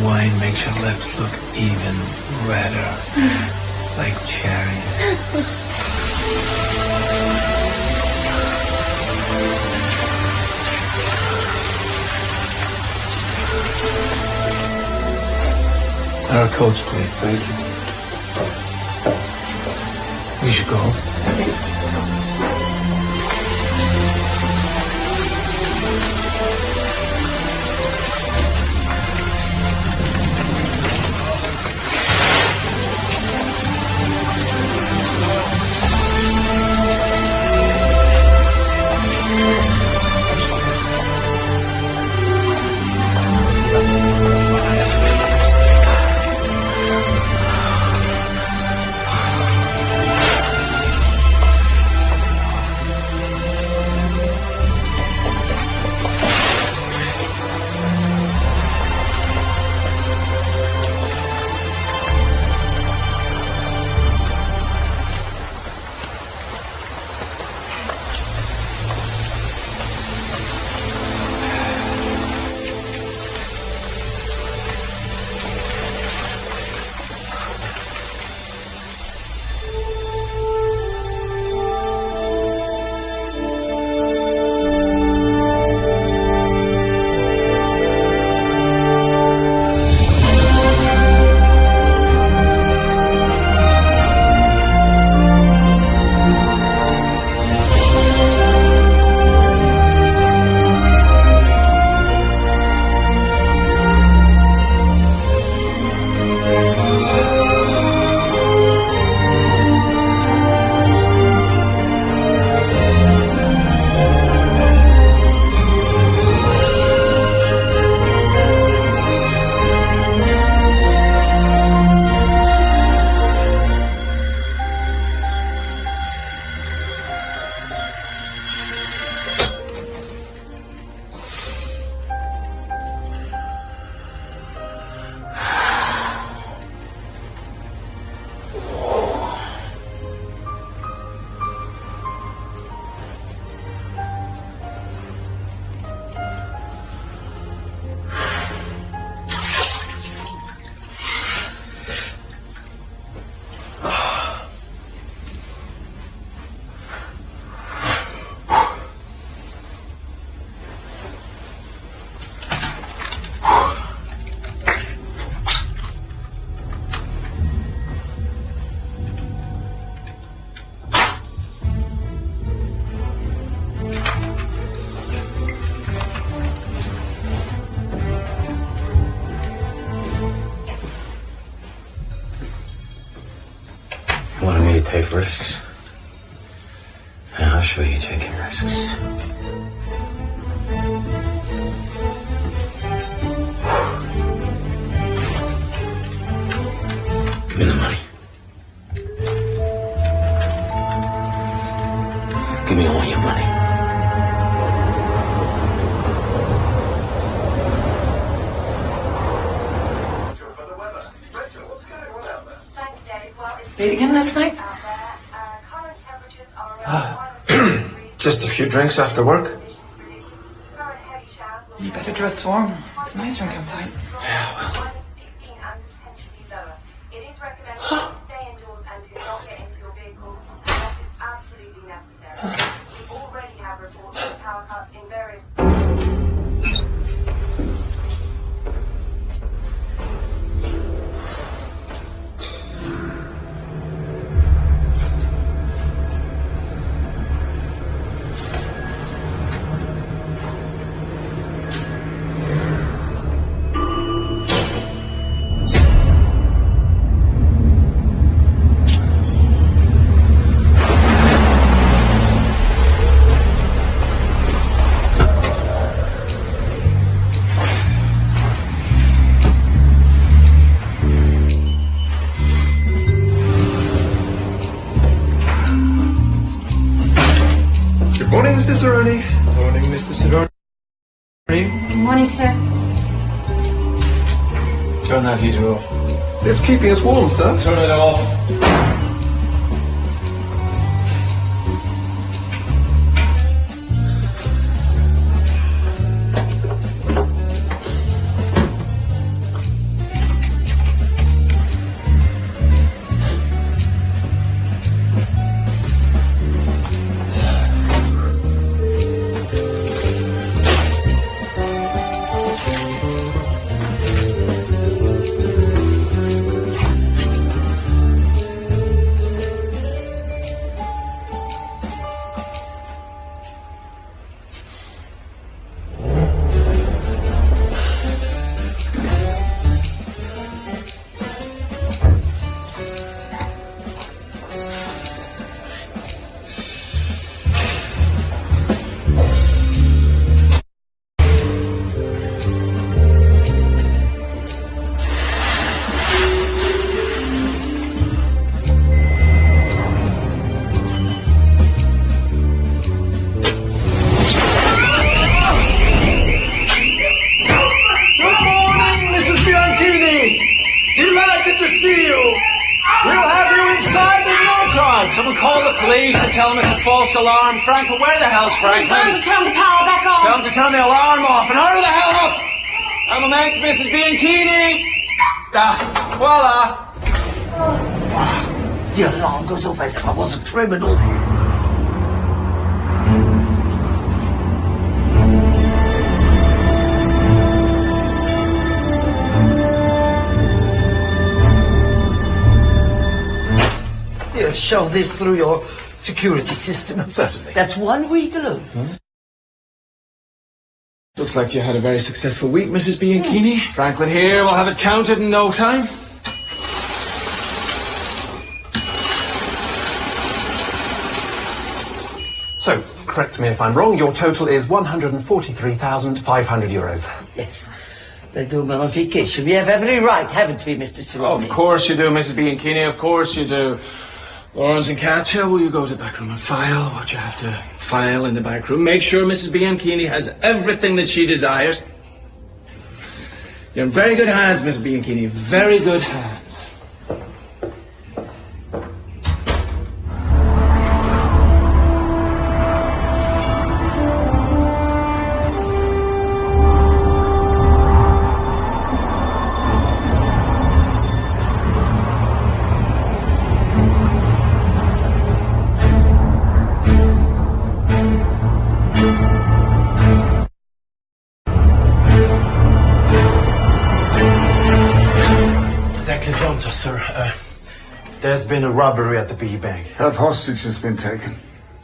Wine makes your lips look even redder, like cherries. Our coach, please. Thank you. We should go. Take risks. And I'll show you taking risks. Give me the money. Give me all your money. Date again last night? Just a few drinks after work. You better dress warm. It's a nice drink outside. Yeah, well. Morning, Mr. Cerrone. Morning, Mr. Cerrone. Good morning, sir. Turn that heater off. It's keeping us warm, sir. Turn it off. Someone call the police and tell them it's a false alarm. Franklin, where the hell's Franklin? Tell him to turn the power back on. Tell him to turn the alarm off and hurry the hell up. I'm a man to Mrs. Bianchini. Voila. The alarm goes off as if I was a criminal. Here, shove this through your security system. Certainly. That's 1 week alone. Looks like you had a very successful week, Mrs. Bianchini. Franklin here. We'll have it counted in no time. So, correct me if I'm wrong, your total is 143,500 euros. Yes. They're going on vacation. We have every right, haven't we, Mr. Cerrone? Of course you do, Mrs. Bianchini. Of course you do. Lawrence and Katja, will you go to the back room and file what you have to file in the back room? Make sure Mrs. Bianchini has everything that she desires. You're in very good hands, Mrs. Bianchini. Very good hands. Sir, there's been a robbery at the piggy bank. Have hostages been taken?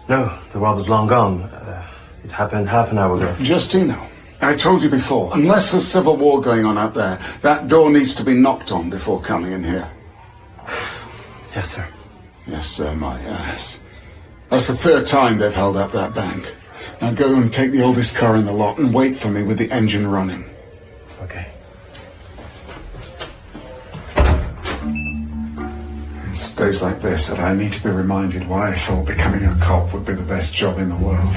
No, the robber's long gone. It happened half an hour ago. Justino, I told you before, unless there's civil war going on out there, that door needs to be knocked on before coming in here. Yes, sir. Yes, sir, my ass. That's the third time they've held up that bank. Now go and take the oldest car in the lot and wait for me with the engine running. Okay. It's days like this that I need to be reminded why I thought becoming a cop would be the best job in the world.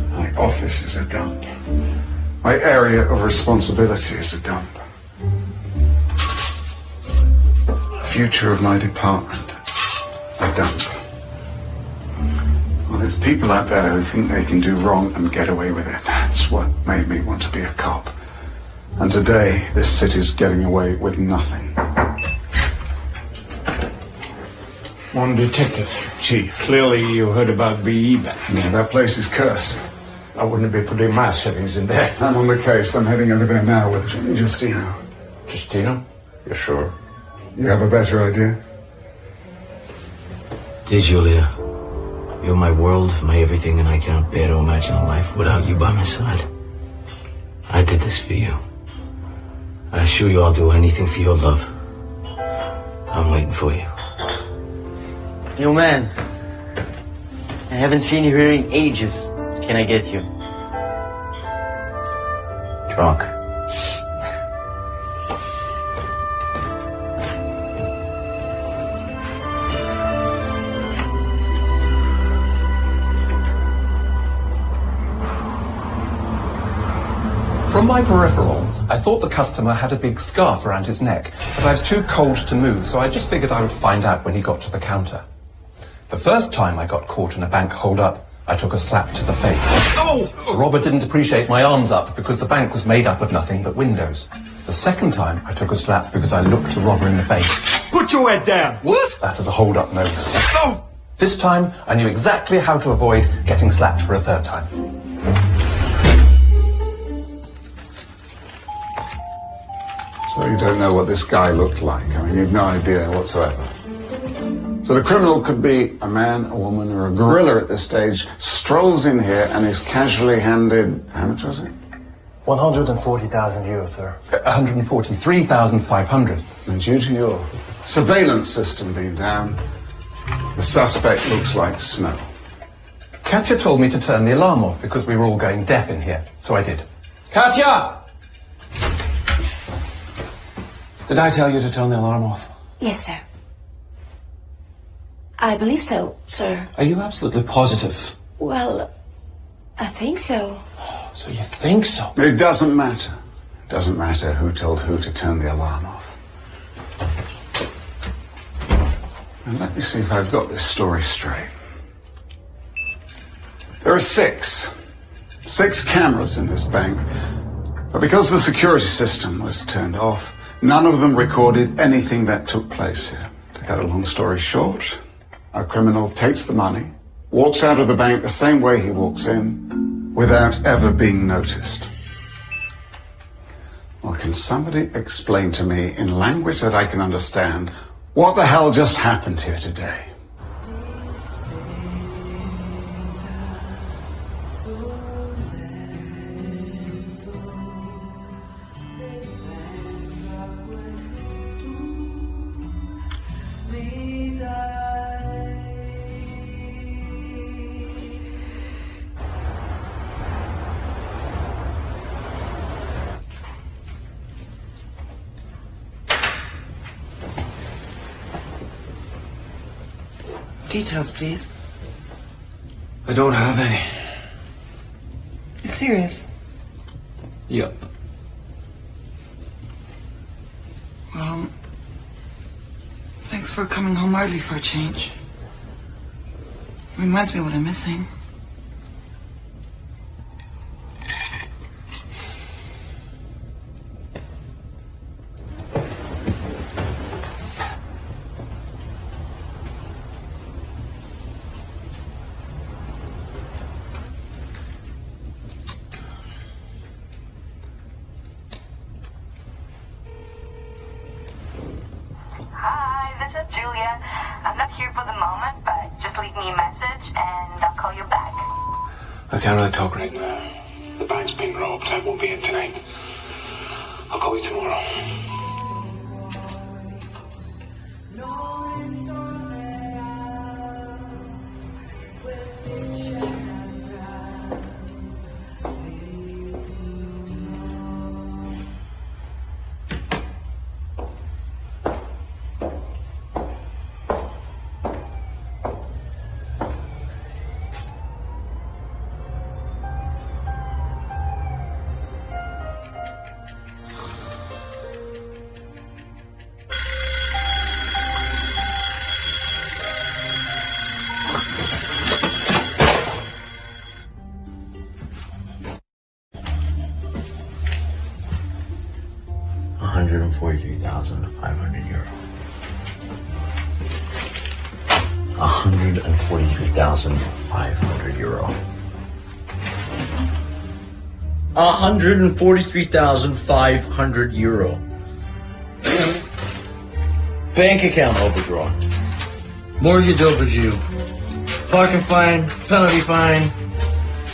My office is a dump. My area of responsibility is a dump. The future of my department, a dump. On there's people out there who think they can do wrong and get away with it. That's what made me want to be a cop. And today, this city's getting away with nothing. One detective, Chief. Clearly you heard about BE Bank. Yeah, that place is cursed. I wouldn't be putting my settings in there. I'm on the case. I'm heading over there now with Justino. Justino? You're sure? You have a better idea? Dear Julia, you're my world, my everything, and I cannot bear to imagine a life without you by my side. I did this for you. I assure you I'll do anything for your love. I'm waiting for you. Yo, man. I haven't seen you here in ages. Can I get you? Drunk. From my peripheral, I thought the customer had a big scarf around his neck, but I was too cold to move, so I just figured I would find out when he got to the counter. The first time I got caught in a bank hold-up, I took a slap to the face. Oh! The robber didn't appreciate my arms up because the bank was made up of nothing but windows. The second time, I took a slap because I looked the robber in the face. Put your head down! What? That is a hold-up moment. Oh! This time, I knew exactly how to avoid getting slapped for a third time. So you don't know what this guy looked like? I mean, you've no idea whatsoever. So the criminal could be a man, a woman, or a gorilla at this stage, strolls in here and is casually handed... How much was it? 140,000 euros, sir. 143,500. And due to your surveillance system being down, the suspect looks like snow. Katya told me to turn the alarm off because we were all going deaf in here, so I did. Katya! Did I tell you to turn the alarm off? Yes, sir. I believe so, sir. Are you absolutely positive? Well, I think so. So you think so? It doesn't matter. It doesn't matter who told who to turn the alarm off. And let me see if I've got this story straight. There are six cameras in this bank, but because the security system was turned off, none of them recorded anything that took place here. To cut a long story short, a criminal takes the money, walks out of the bank the same way he walks in, without ever being noticed. Well, can somebody explain to me, in language that I can understand, what the hell just happened here today? Details, please. I don't have any. You serious? Yep. Well, thanks for coming home early for a change. Reminds me what I'm missing. I can't really talk right now. The bank's been robbed. I won't be in tonight. I'll call you tomorrow. 143,500 euro. 143,500 euro. 143,500 euro. Bank account overdrawn. Mortgage overdue. Parking fine, penalty fine,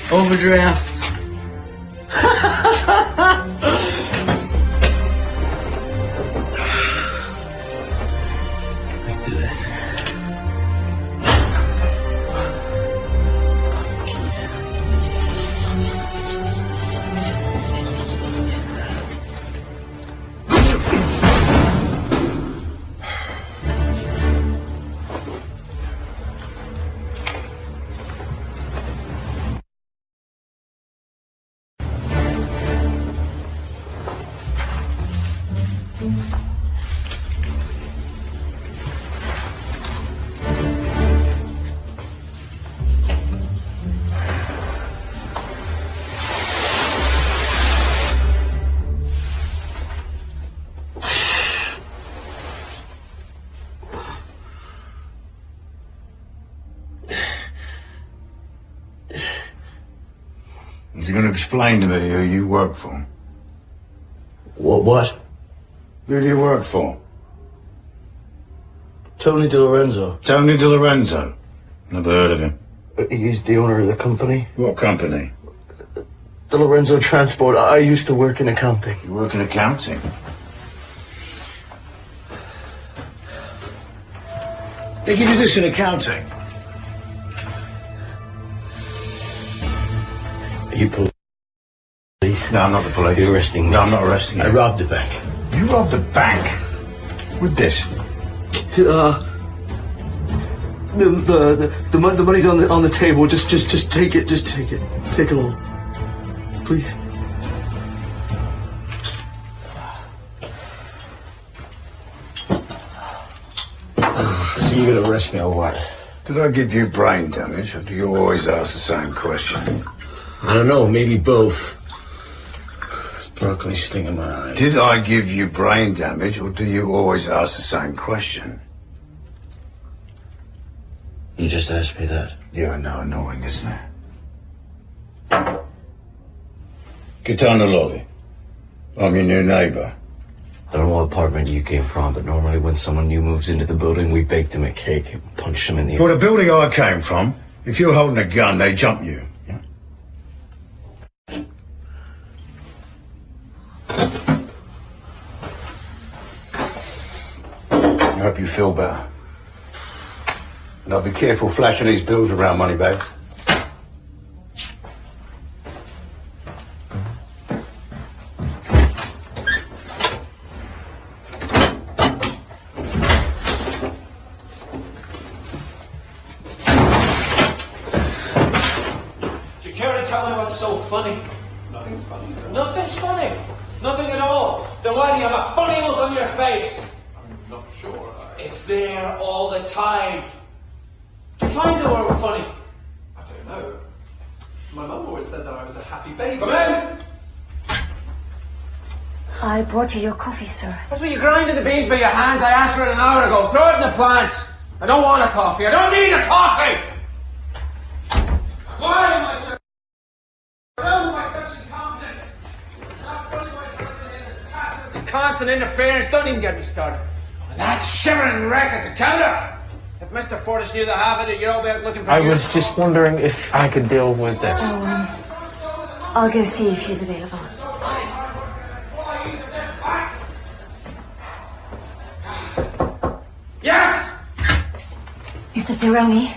overdraft. Let's do this. You're going to explain to me who you work for? What? Who do you work for? Tony DiLorenzo. Tony DiLorenzo. Never heard of him. He's the owner of the company. What company? DiLorenzo Transport. I used to work in accounting. You work in accounting? They give you this in accounting? Are you police? No, I'm not the police. You're arresting me. No, I'm not arresting you. I robbed a bank. You robbed a bank? With this? The money's on the table. Just take it. Just take it. Take it all, please. So you're gonna arrest me or what? Did I give you brain damage, or do you always ask the same question? I don't know. Maybe both. This broccoli's stinging my eye. Did I give you brain damage, or do you always ask the same question? You just asked me that. Yeah, I know, annoying, isn't it? Kitana Lolly. I'm your new neighbor. I don't know what apartment you came from, but normally when someone new moves into the building, we bake them a cake and punch them in the... For the building I came from, if you're holding a gun, they jump you. Yeah? I hope you feel better. And I'll be careful flashing these bills around, moneybags. Shakira, tell me what's so funny. Nothing's funny, sir. Nothing's funny. Nothing at all. Then why do you have a funny look on your face? I'm not sure. It's there all the time. Do you find the word funny? I don't know. My mum always said that I was a happy baby. Come in. I brought you your coffee, sir. That's what you grinding the beans by your hands. I asked for it an hour ago. Throw it in the plants. I don't want a coffee. I don't need a coffee. Why am I surrounded by such incompetence? Not funny by putting in its constant interference. Don't even get me started. And that shivering wreck at the counter. If Mr. Fortis knew the half of it, you'd all be out looking for I you. was just wondering if I could deal with this. I'll go see if he's available. Yes! Mr. Cerrone?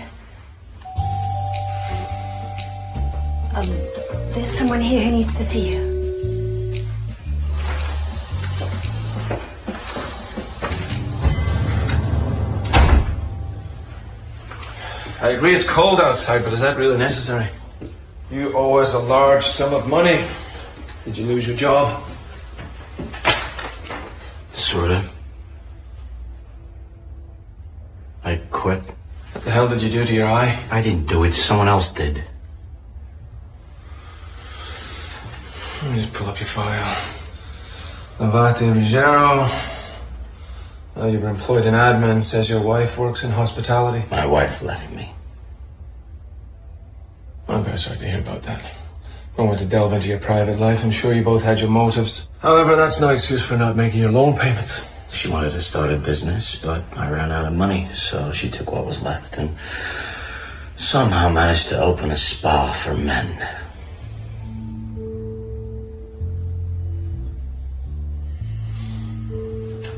There's someone here who needs to see you. I agree it's cold outside, but is that really necessary? You owe us a large sum of money. Did you lose your job? Sorta. I quit. What the hell did you do to your eye? I didn't do it. Someone else did. Let me just pull up your file. Lavati and Ruggiero. You were employed in admin. Says your wife works in hospitality. My wife left me. I'm very sorry to hear about that. I don't want to delve into your private life. I'm sure you both had your motives. However, that's no excuse for not making your loan payments. She wanted to start a business, but I ran out of money, so she took what was left and somehow managed to open a spa for men.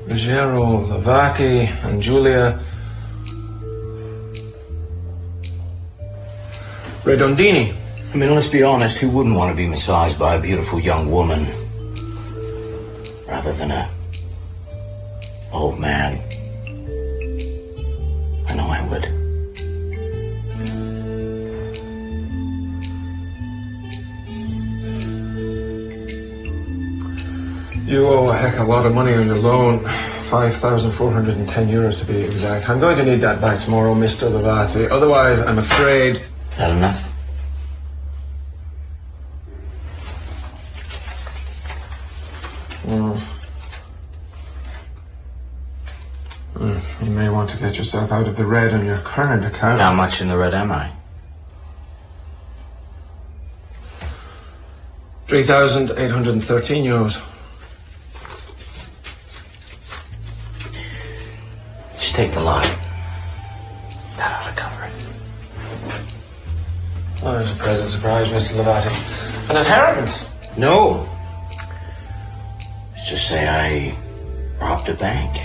Ruggiero, Lavati, and Giulia Redondini. I mean, let's be honest, who wouldn't want to be massaged by a beautiful young woman rather than a old man? I know I would. You owe a heck of a lot of money on your loan. 5,410 euros to be exact. I'm going to need that by tomorrow, Mr. Lavati. Otherwise, I'm afraid... That enough? You may want to get yourself out of the red on your current account. How much in the red am I? 3,813 euros. Just take the lot. That ought to cover it. Oh, there's a present surprise, Mr. Lavati. An inheritance? No. Let's just say I robbed a bank.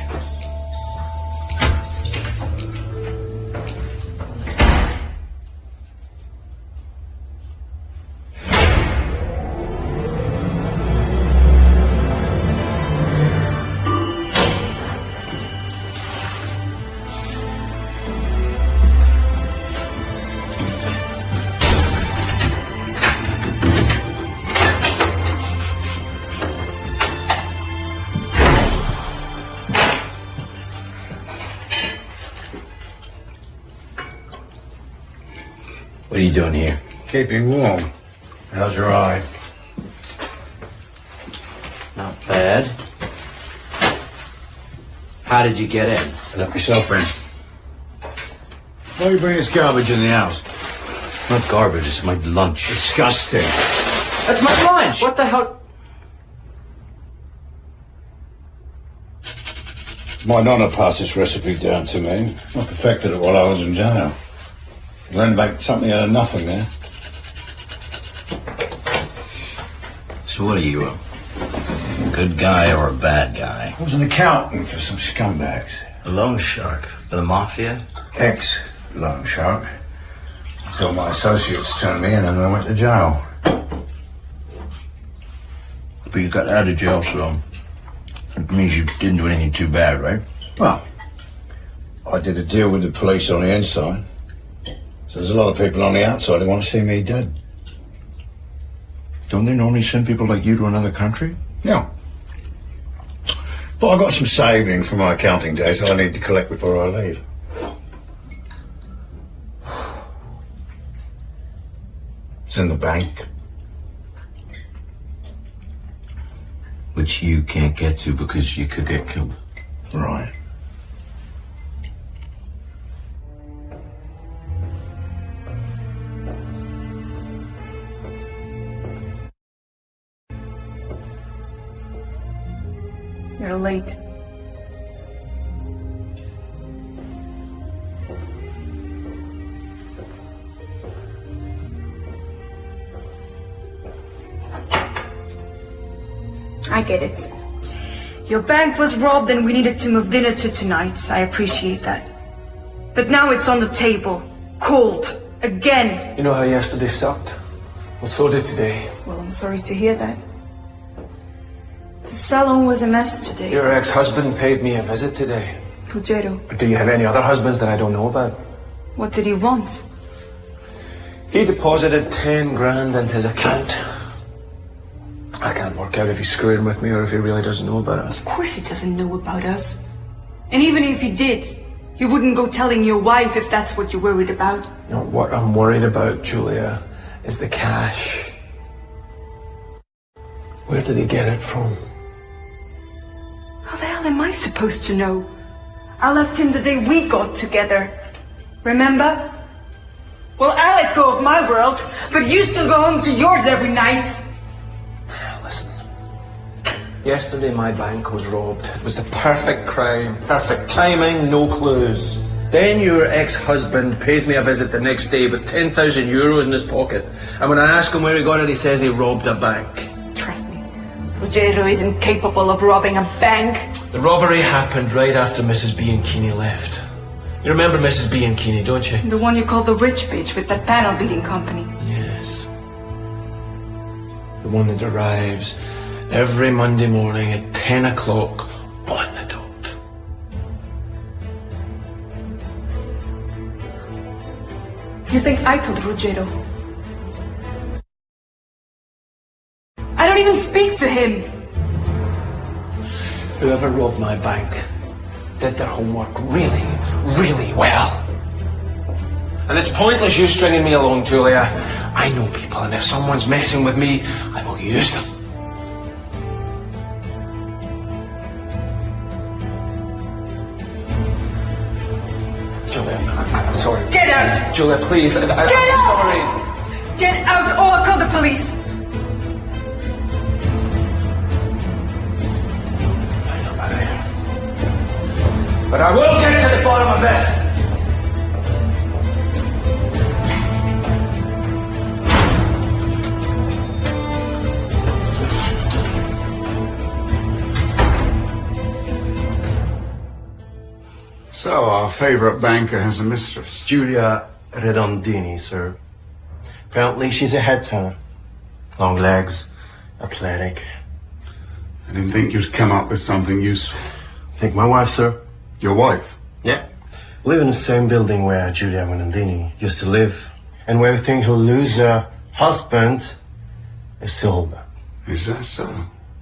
What are you doing here? Keeping warm. How's your eye? Not bad. How did you get in? I let myself in. Why are you bringing this garbage in the house? Not garbage, it's my lunch. Disgusting. That's my lunch! What the hell? My nonna passed this recipe down to me. I perfected it while I was in jail. Learned to make something out of nothing there. So what are you, a good guy or a bad guy? I was an accountant for some scumbags. A loan shark for the mafia? Ex-loan shark. Until my associates turned me in and I went to jail. But you got out of jail, so it means you didn't do anything too bad, right? Well, I did a deal with the police on the inside. So there's a lot of people on the outside who want to see me dead. Don't they normally send people like you to another country? Yeah. But I got some savings from my accounting days that I need to collect before I leave. It's in the bank. Which you can't get to because you could get killed. Right. You're late. I get it. Your bank was robbed and we needed to move dinner to tonight. I appreciate that. But now it's on the table. Cold. Again. You know how yesterday sucked? Well, so did today. Well, I'm sorry to hear that. The salon was a mess today. Your ex-husband paid me a visit today. Ruggiero. Do you have any other husbands that I don't know about? What did he want? He deposited 10 grand into his account. I can't work out if he's screwing with me or if he really doesn't know about us. Of course he doesn't know about us. And even if he did, you wouldn't go telling your wife if that's what you're worried about. No, what I'm worried about, Julia, is the cash. Where did he get it from? am I supposed to know? I left him the day we got together. Remember? Well, I let go of my world, but you still go home to yours every night. Listen. Yesterday my bank was robbed. It was the perfect crime, perfect timing, no clues. Then your ex-husband pays me a visit the next day with 10,000 euros in his pocket. And when I ask him where he got it, he says he robbed a bank. Trust me, Ruggiero isn't capable of robbing a bank. The robbery happened right after Mrs. Bianchini left. You remember Mrs. Bianchini, don't you? The one you called the rich bitch with that panel beating company. Yes. The one that arrives every Monday morning at 10 o'clock on the dot. You think I told Ruggiero? I don't even speak to him. Whoever robbed my bank did their homework really, really well. And it's pointless you stringing me along, Julia. I know people, and if someone's messing with me, I will use them. Julia, I'm sorry. Get out! Julia, please. Get I'm out! sorry. Get out or I'll call the police! But I will get to the bottom of this. So, our favorite banker has a mistress. Julia Redondini, sir. Apparently she's a headhunter. Long legs, athletic. I didn't think you'd come up with something useful. Think my wife, sir. Your wife? Yeah. Live in the same building where Julia Redondini used to live. And where we think he'll lose her husband is Silva. Is that so?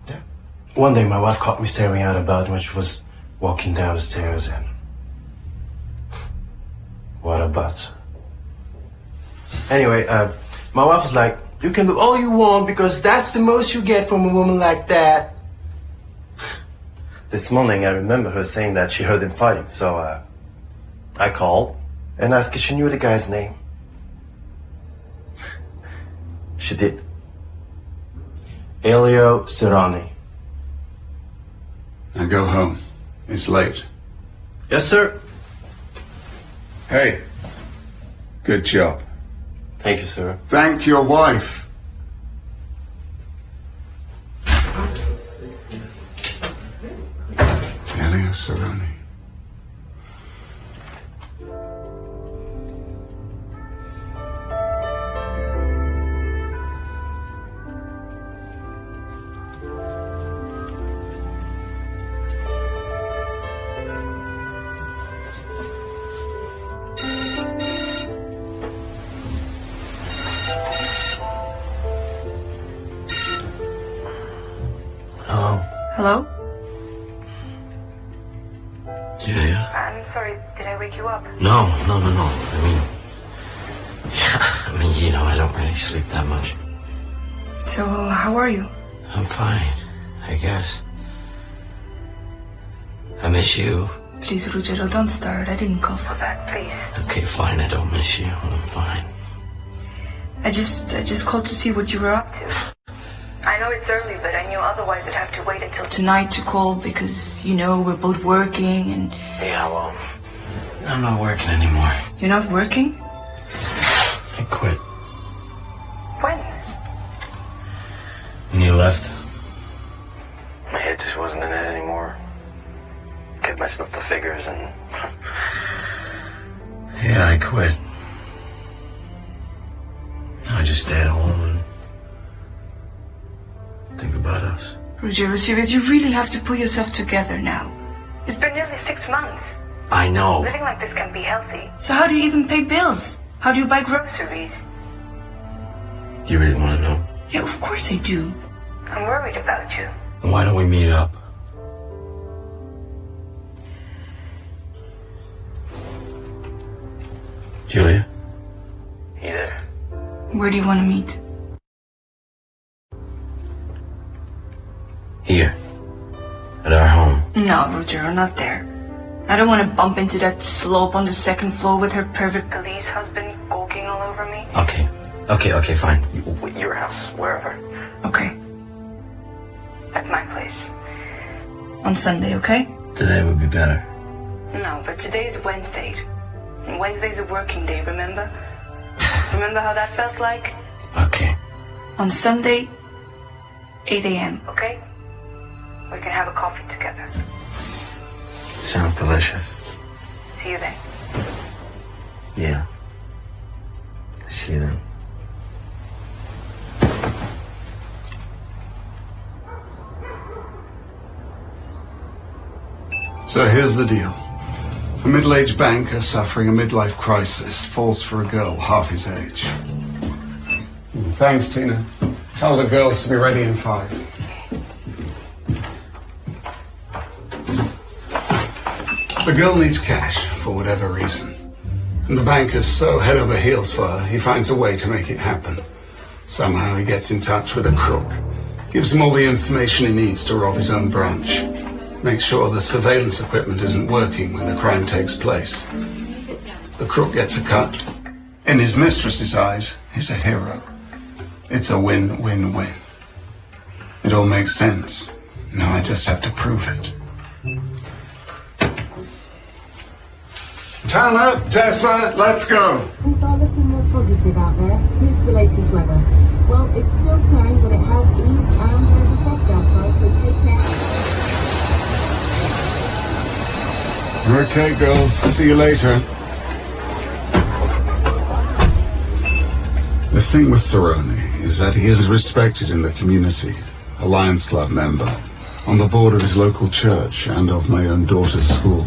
Yeah. One day my wife caught me staring out about when she was walking down the stairs and... What a butt. Anyway, my wife was like, you can do all you want because that's the most you get from a woman like that. This morning I remember her saying that she heard them fighting, so I called and asked if she knew the guy's name. She did. Elio Serrani. Now go home. It's late. Yes, sir. Hey, good job. Thank you, sir. Thank your wife. Elio Serrani. Hello? Yeah. I'm sorry, did I wake you up? No. I mean, you know, I don't really sleep that much. So, how are you? I'm fine, I guess. I miss you. Please, Ruggiero, don't start. I didn't call for that, please. Okay, fine, I don't miss you. I'm fine. I just called to see what you were up to. I know it's early, but I knew otherwise I'd have to wait until tonight to call because, you know, we're both working and... Yeah, well, I'm not working anymore. You're not working? I quit. When? When you left. My head just wasn't in it anymore. Kept messing up the figures and... Yeah, I quit. I just stay at home and think about us. Ruggiero, serious, you really have to pull yourself together now. It's been nearly 6 months. I know. Living like this can be healthy. So how do you even pay bills? How do you buy groceries? You really want to know? Yeah, of course I do. I'm worried about you. Why don't we meet up? Julia? You there? Where do you want to meet? Here. At our home. No, Roger, not there. I don't want to bump into that slope on the second floor with her pervert police husband gawking all over me. Okay, fine. Your house, wherever. Okay. At my place. On Sunday, okay? Today would be better. No, but today's Wednesday. And Wednesday's a working day, remember? Remember how that felt like? Okay. On Sunday, 8 a.m., okay? We can have a coffee together. Sounds delicious. See you then. Yeah. See you then. So here's the deal. A middle-aged banker suffering a midlife crisis falls for a girl half his age. Thanks, Tina. Tell the girls to be ready in 5. The girl needs cash for whatever reason. And the banker's so head over heels for her, he finds a way to make it happen. Somehow he gets in touch with a crook, gives him all the information he needs to rob his own branch. Make sure the surveillance equipment isn't working when the crime takes place. The crook gets a cut. In his mistress's eyes, he's a hero. It's a win-win-win. It all makes sense. Now I just have to prove it. Tanner, Tessa, let's go. Things are looking more positive out there. Here's the latest weather. Well, it's still snowing, but it has eased and there's a frost outside, so take care. Okay, girls. See you later. The thing with Cerrone is that he is respected in the community, a Lions Club member, on the board of his local church and of my own daughter's school.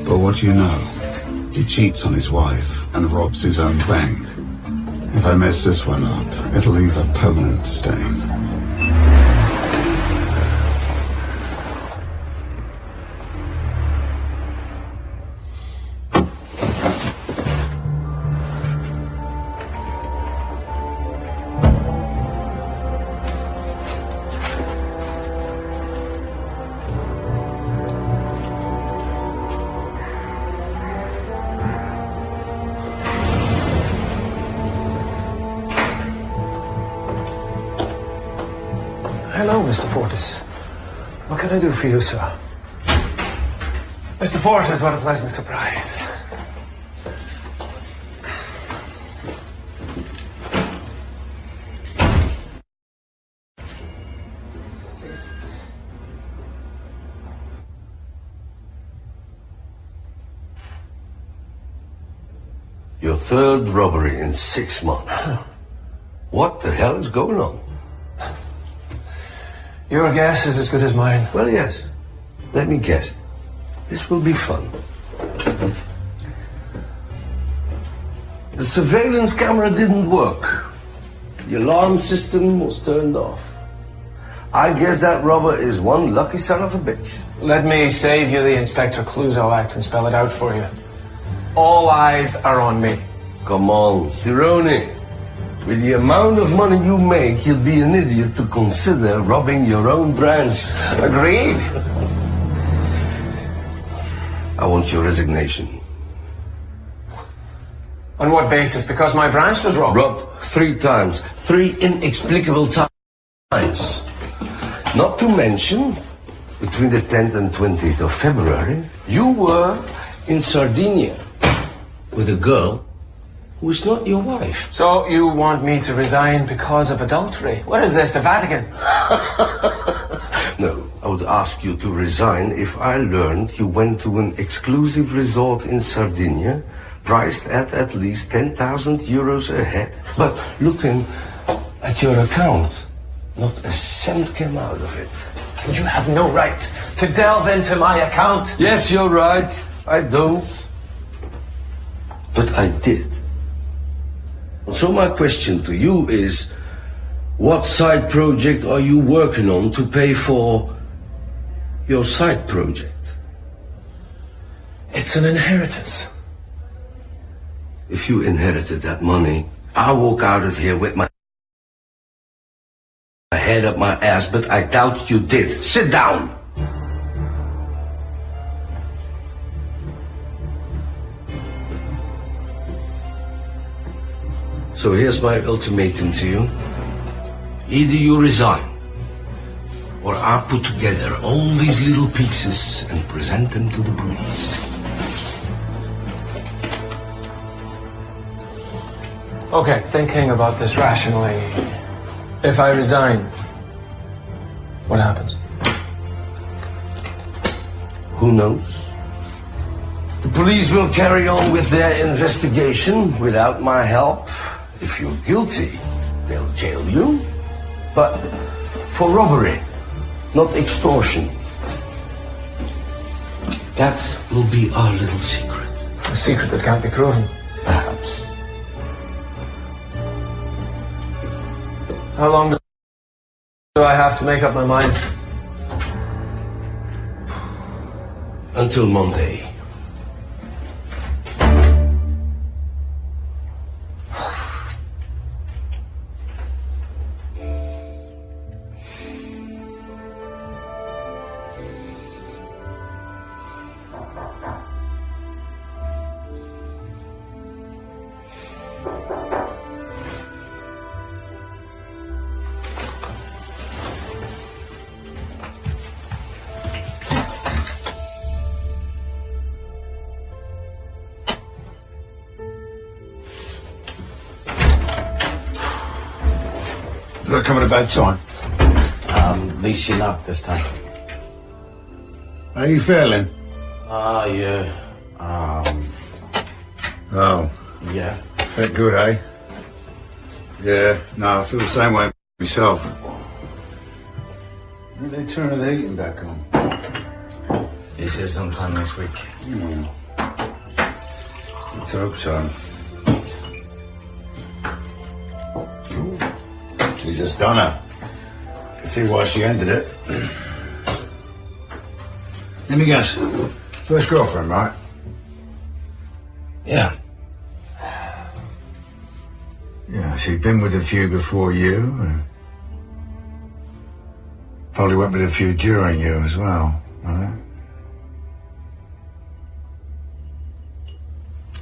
But what do you know? He cheats on his wife and robs his own bank. If I mess this one up, it'll leave a permanent stain. Hello, Mr. Fortis. What can I do for you, sir? Mr. Fortis, what a pleasant surprise. Your third robbery in 6 months. What the hell is going on? Your guess is as good as mine. Well, yes. Let me guess. This will be fun. The surveillance camera didn't work. The alarm system was turned off. I guess that robber is one lucky son of a bitch. Let me save you the Inspector Clouseau act and spell it out for you. All eyes are on me. Come on, Cerrone. With the amount of money you make, you'd be an idiot to consider robbing your own branch. Agreed. I want your resignation. On what basis? Because my branch was robbed? Robbed 3 times. 3 inexplicable times. Not to mention, between the 10th and 20th of February, you were in Sardinia with a girl who is not your wife. So you want me to resign because of adultery? What is this, the Vatican? No, I would ask you to resign if I learned you went to an exclusive resort in Sardinia, priced at least 10,000 euros a head. But looking at your account, not a cent came out of it. And you have no right to delve into my account. Yes, you're right. I don't. But I did. So my question to you is, what side project are you working on to pay for your side project? It's an inheritance. If you inherited that money, I'll walk out of here with my head up my ass, but I doubt you did. Sit down! So here's my ultimatum to you. Either you resign, or I put together all these little pieces and present them to the police. Okay, thinking about this rationally. If I resign, what happens? Who knows? The police will carry on with their investigation without my help. If you're guilty, they'll jail you. But for robbery, not extortion. That will be our little secret. A secret that can't be proven. Perhaps. How long do I have to make up my mind? Until Monday. Did I come at a bad time? At least you're not this time. How you feeling? Yeah. Oh. Yeah. That good, eh? Yeah, no, I feel the same way myself. When are they turning the heating back on? He says sometime next week. Let's hope so. She's a stunner. I see why she ended it. Let me guess. First girlfriend, right? Yeah. Yeah, she'd been with a few before you. And probably went with a few during you as well, right?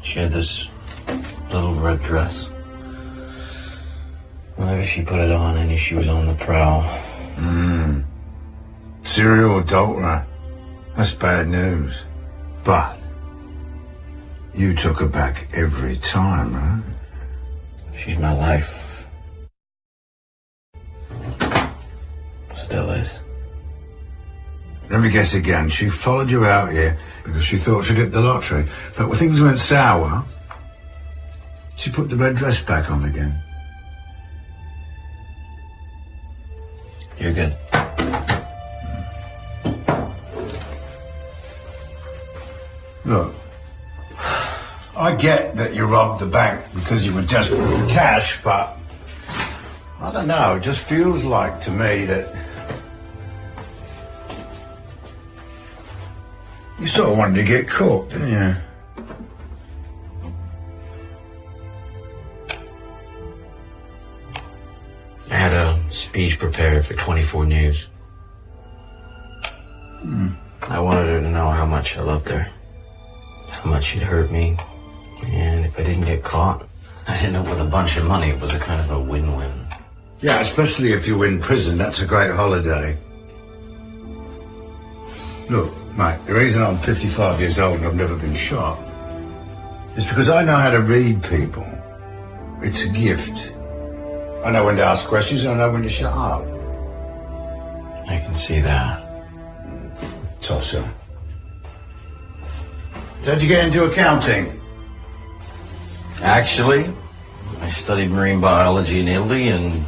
She had this little red dress. Whenever she put it on, I knew she was on the prowl. Serial adulterer. That's bad news. But you took her back every time, right? She's my life. Still is. Let me guess again. She followed you out here because she thought she'd hit the lottery. But when things went sour, she put the red dress back on again. You're good. Look, I get that you robbed the bank because you were desperate for cash, but I don't know, it just feels like to me that you sort of wanted to get caught, didn't you? I had a speech prepared for 24 News. I wanted her to know how much I loved her, how much she'd hurt me, and if I didn't get caught, I'd end up with a bunch of money. It was a kind of a win-win. Yeah, especially if you win prison, that's a great holiday. Look, mate, the reason I'm 55 years old and I've never been shot is because I know how to read people. It's a gift. I know when to ask questions, I know when to shut up. I can see that. Tosser. So how'd you get into accounting? Actually, I studied marine biology in Italy and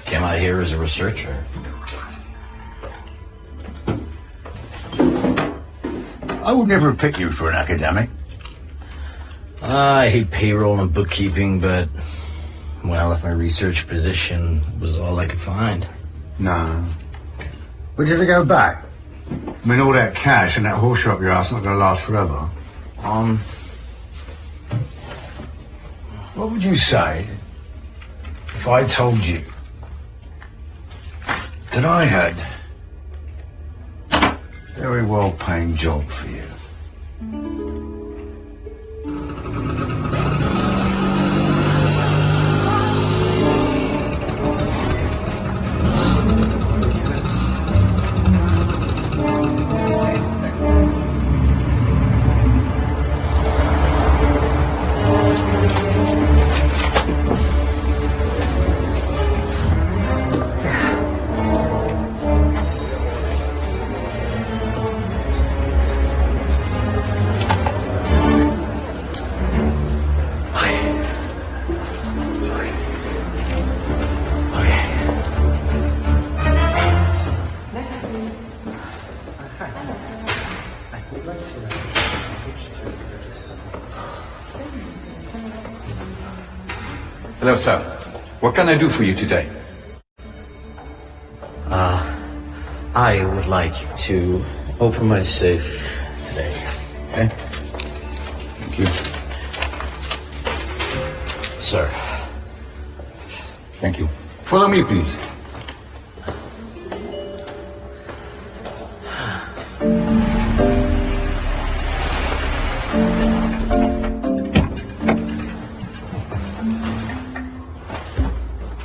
came out here as a researcher. I would never have picked you for an academic. I hate payroll and bookkeeping, but, well, if my research position was all I could find. No. Would you ever go back? I mean, all that cash and that horse show up your ass not going to last forever. What would you say if I told you that I had a very well-paying job for you? Hello, sir. What can I do for you today? I would like to open my safe today. Okay. Thank you. Sir. Thank you. Follow me, please.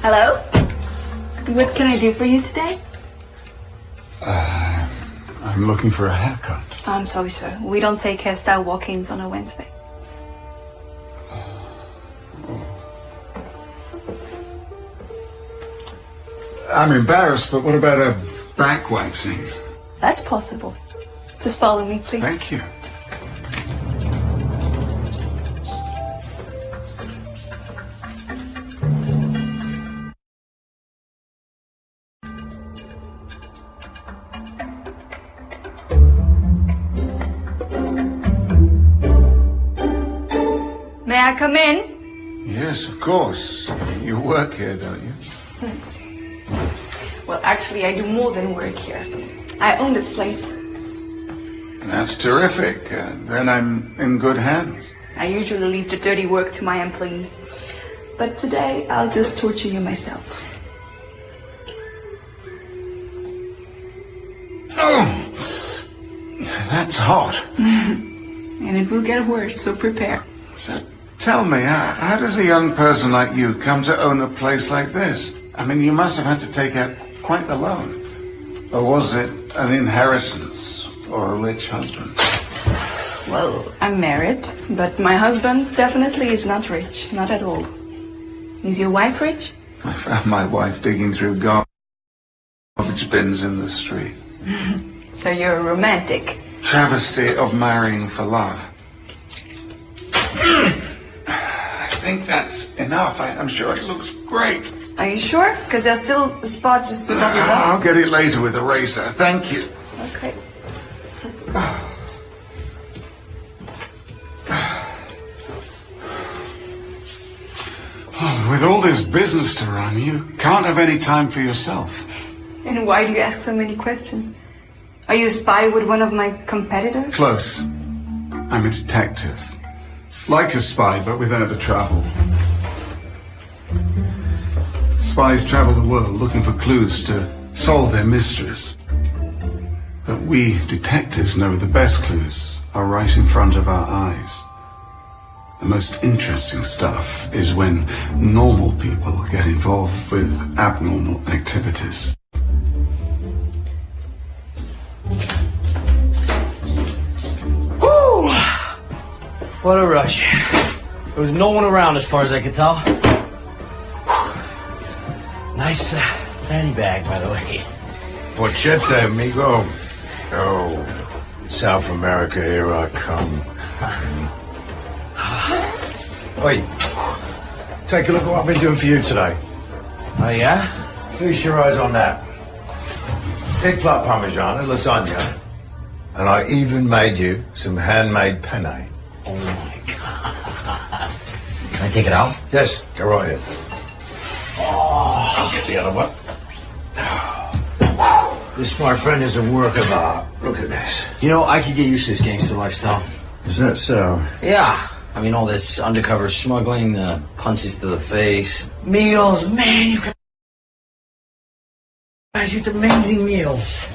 Hello? What can I do for you today? I'm looking for a haircut. I'm sorry, sir. We don't take hairstyle walk-ins on a Wednesday. I'm embarrassed, but what about a back waxing? That's possible. Just follow me, please. Thank you. May I come in? Yes, of course. You work here, don't you? Well, actually, I do more than work here. I own this place. That's terrific. Then I'm in good hands. I usually leave the dirty work to my employees. But today, I'll just torture you myself. Oh, that's hot. And it will get worse, so prepare. So tell me, how does a young person like you come to own a place like this? I mean, you must have had to take out quite the loan. Or was it an inheritance or a rich husband? Well, I'm married, but my husband definitely is not rich. Not at all. Is your wife rich? I found my wife digging through garbage bins in the street. So you're a romantic. Travesty of marrying for love. I think that's enough. I'm sure it looks great. Are you sure? Because there's still a spot just above your bum. I'll get it later with a razor. Thank you. Okay. Oh, with all this business to run, you can't have any time for yourself. And why do you ask so many questions? Are you a spy with one of my competitors? Close. I'm a detective. Like a spy, but without the travel. Spies travel the world looking for clues to solve their mysteries. But we detectives know the best clues are right in front of our eyes. The most interesting stuff is when normal people get involved with abnormal activities. Woo! What a rush. There was no one around as far as I could tell. Nice fanny bag, by the way. Porchetta, amigo. Oh, South America, here I come. Wait, take a look at what I've been doing for you today. Oh, yeah? Feast your eyes on that. Eggplant parmigiana, lasagna, and I even made you some handmade penne. Oh, my God. Can I take it out? Yes, go right ahead. Oh. I'll get the other one. This, my friend, is a work of art. Look at this. You know, I could get used to this gangster lifestyle. Is that so? Yeah. I mean, all this undercover smuggling, the punches to the face, meals, man, you guys eat amazing meals.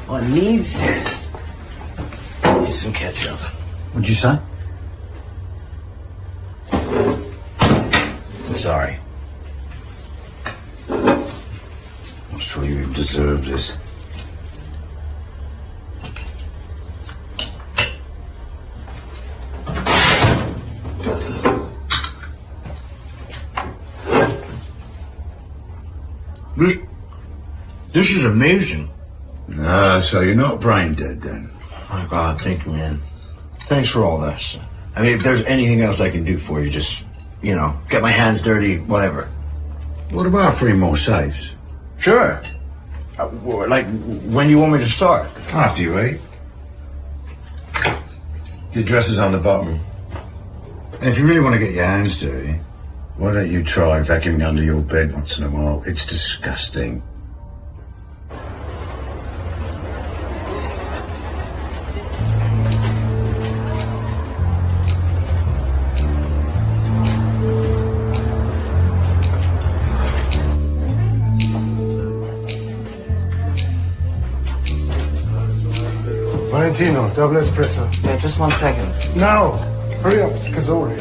All it needs is some ketchup. What'd you say? I'm sorry. I'm sure you even deserve this. This is amazing. Ah, so you're not brain dead then? Oh my God, thank you, man. Thanks for all this. I mean, if there's anything else I can do for you, just, you know, get my hands dirty, whatever. What about 3 more safes? Sure. Like, when you want me to start? After you eat. The address is on the bottom. And if you really want to get your hands dirty, why don't you try vacuuming under your bed once in a while? It's disgusting. Valentino, double espresso. Yeah, just 1 second. Now! Hurry up, it's Casoria.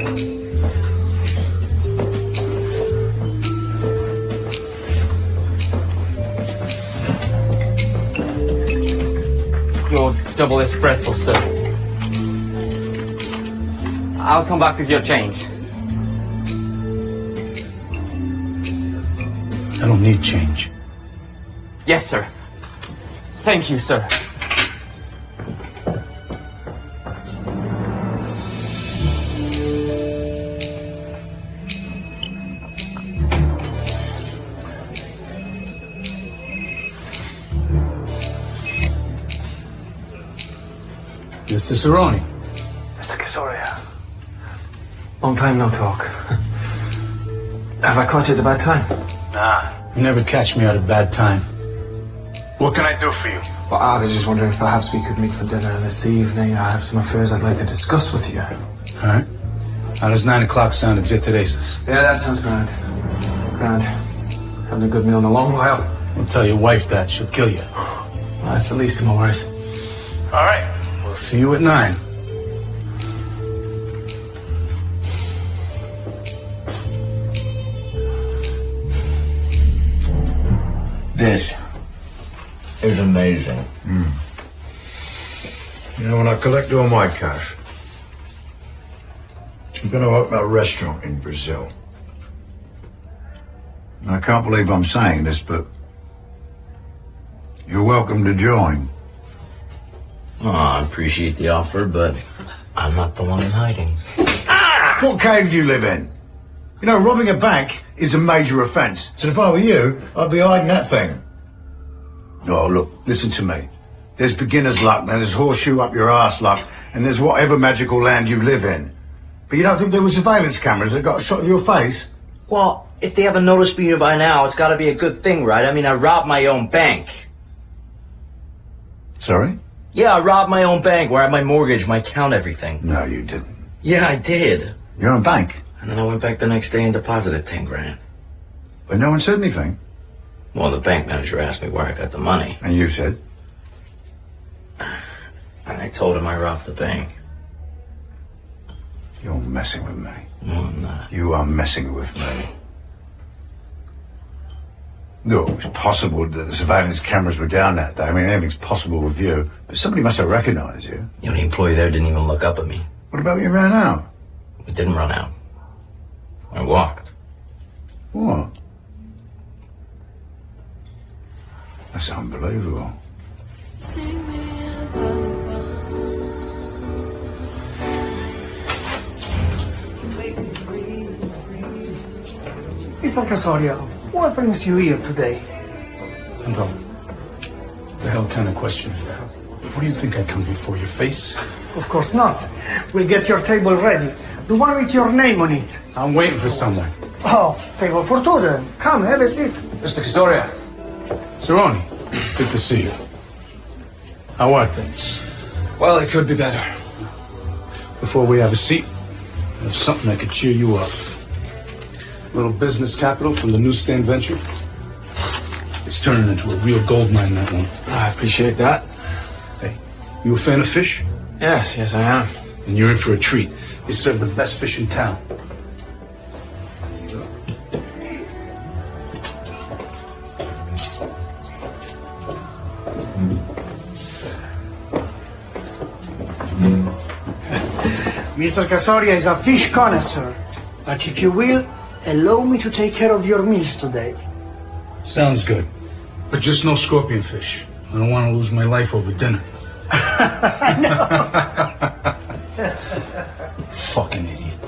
Your double espresso, sir. I'll come back with your change. I don't need change. Yes, sir. Thank you, sir. Mr. Cerrone. Mr. Casoria. Long time no talk. Have I caught you at a bad time? Nah. You never catch me at a bad time. What can I do for you? Well, I was just wondering if perhaps we could meet for dinner this evening. I have some affairs I'd like to discuss with you. All right. How does 9 o'clock sound at Teresa's? Yeah, that sounds grand. Grand. Having a good meal in a long while. Don't tell your wife that. She'll kill you. Well, that's the least of my worries. All right. We'll see you at 9. This is amazing. You know, when I collect all my cash, I'm going to open a restaurant in Brazil. I can't believe I'm saying this, but you're welcome to join. Oh, I appreciate the offer, but I'm not the one in hiding. What cave do you live in? You know, robbing a bank is a major offence. So if I were you, I'd be hiding that thing. No, look, listen to me. There's beginner's luck, then there's horseshoe up your arse luck, and there's whatever magical land you live in. But you don't think there were surveillance cameras that got a shot of your face? Well, if they haven't noticed me by now, it's got to be a good thing, right? I mean, I robbed my own bank. Sorry? Yeah, I robbed my own bank where I had my mortgage, my account, everything. No, you didn't. Yeah, I did. Your own bank? And then I went back the next day and deposited 10 grand. But no one said anything? Well, the bank manager asked me where I got the money. And you said? And I told him I robbed the bank. You're messing with me. No, I'm not. You are messing with me. Look, it was possible that the surveillance cameras were down that day. I mean, anything's possible with you. But somebody must have recognized you. You know, the employee there didn't even look up at me. What about when you ran out? We didn't run out. I walked. What? That's unbelievable. Mr. Casoria, what brings you here today? Anton, what the hell kind of question is that? What do you think I come here for, your face? Of course not. We'll get your table ready. The one with your name on it. I'm waiting for someone. Oh, table for two then. Come, have a seat. Mr. Casoria. Cerrone, good to see you. How are things? Well, it could be better. Before we have a seat, there's something that could cheer you up. A little business capital from the newsstand venture. It's turning into a real gold mine, that one. I appreciate that. Hey, you a fan of fish? Yes, I am. And you're in for a treat. They serve the best fish in town. Mr. Casoria is a fish connoisseur. But if you will, allow me to take care of your meals today. Sounds good. But just no scorpion fish. I don't want to lose my life over dinner. Fucking idiot.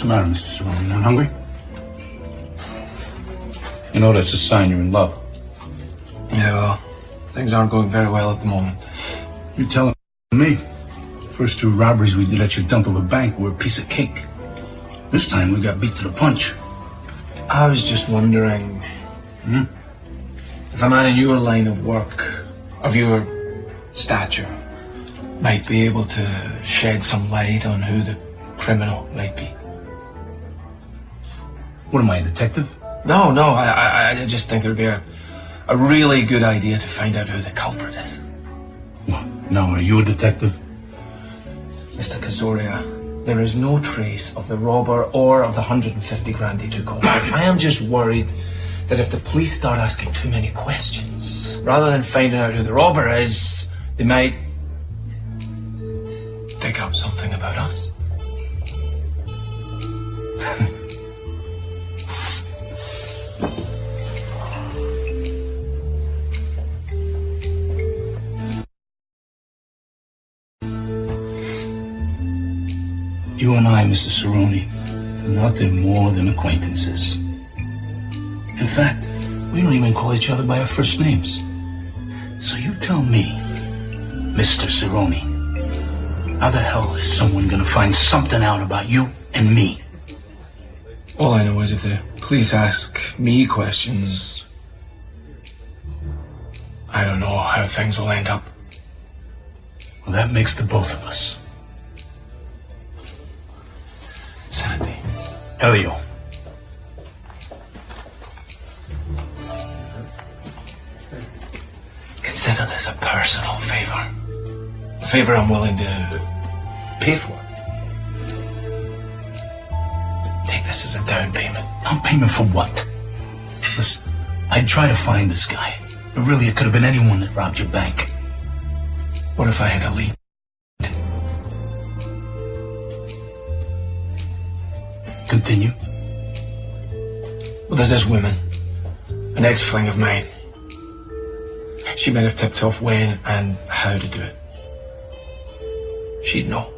the matter, Mr. Cerrone? You not hungry? You know that's a sign you're in love. Yeah, well, things aren't going very well at the moment. You're telling me. First two robberies we did at your dump of a bank were a piece of cake. This time we got beat to the punch. I was just wondering, if a man in your line of work, of your stature, might be able to shed some light on who the criminal might be. What am I, a detective? No, I just think it would be a really good idea to find out who the culprit is. No, are you a detective? Mr. Casoria, there is no trace of the robber or of the 150 grand he took off. I am just worried that if the police start asking too many questions, rather than finding out who the robber is, they might dig up something about us. You and I, Mr. Cerrone, are nothing more than acquaintances. In fact, we don't even call each other by our first names. So you tell me, Mr. Cerrone, how the hell is someone gonna find something out about you and me? All I know is if the police ask me questions, I don't know how things will end up. Well, that makes the both of us. Sandy. Elio. Consider this a personal favor. A favor I'm willing to pay for. Take this as a down payment. Down payment for what? Listen, I'd try to find this guy. But really, it could have been anyone that robbed your bank. What if I had a lead? Continue. Well, there's this woman, an ex-fling of mine. She might have tipped off when and how to do it. She'd know.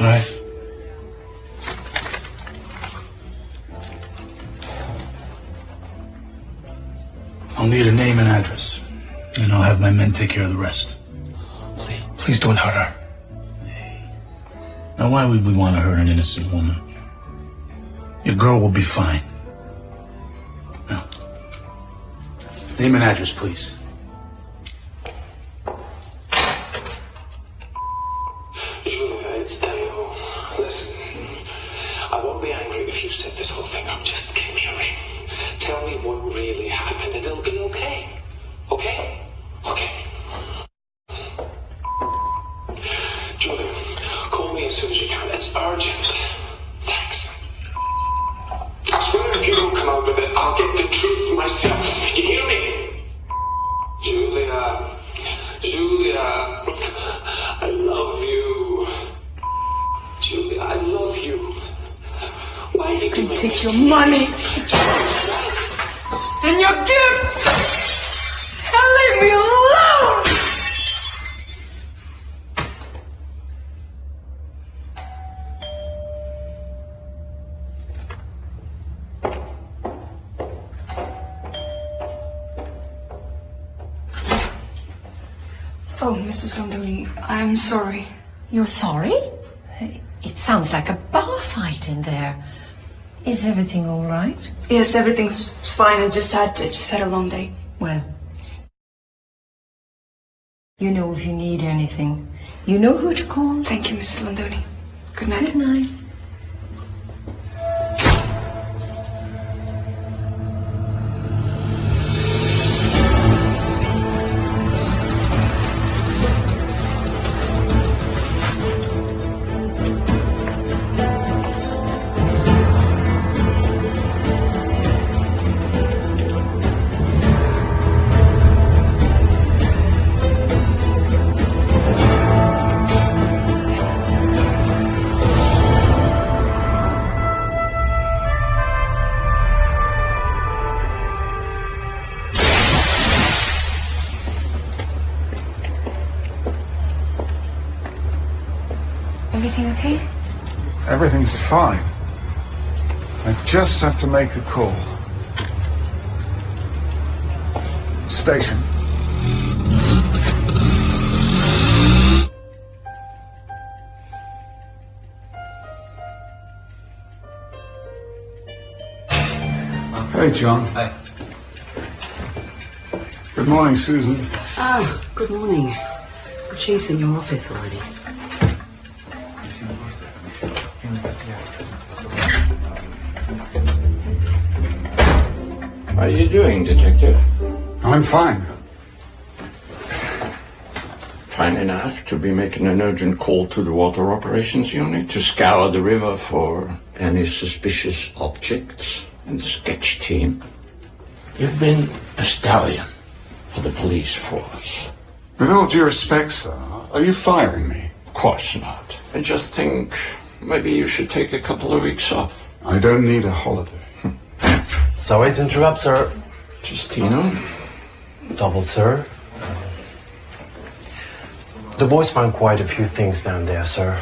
All right. I'll need a name and address, and I'll have my men take care of the rest. Please don't hurt her. Now, why would we want to hurt an innocent woman? Your girl will be fine. Now, name and address, please. Julia, it's Elio. Listen, I won't be angry if you set this whole thing up. Just give me a ring. Tell me what really happened and it'll be okay. Okay? Okay. Julia, call me as soon as you can. It's urgent. Thanks. I swear if you don't come out with it, I'll get the truth myself. You hear me? Julia. Julia. I love you. Julia, I love you. Why are you can take your money. It's in your gift. And leave me alone. Oh, Mrs. Londoni, I'm sorry. You're sorry? It sounds like a bar fight in there. Is everything all right? Yes, everything's fine. I just had a long day. Well, you know if you need anything. You know who to call. Thank you, Mrs. Londoni. Good night. Good night. Everything okay? Everything's fine. I just have to make a call. Station. Hey, John. Hi. Good morning, Susan. Ah, good morning. The chief's in your office already. How are you doing, Detective? I'm fine. Fine enough to be making an urgent call to the Water Operations Unit to scour the river for any suspicious objects in the sketch team. You've been a stallion for the police force. With all due respect, sir, are you firing me? Of course not. I just think maybe you should take a couple of weeks off. I don't need a holiday. Sorry to interrupt, sir. Justina? Double, sir. The boys found quite a few things down there, sir.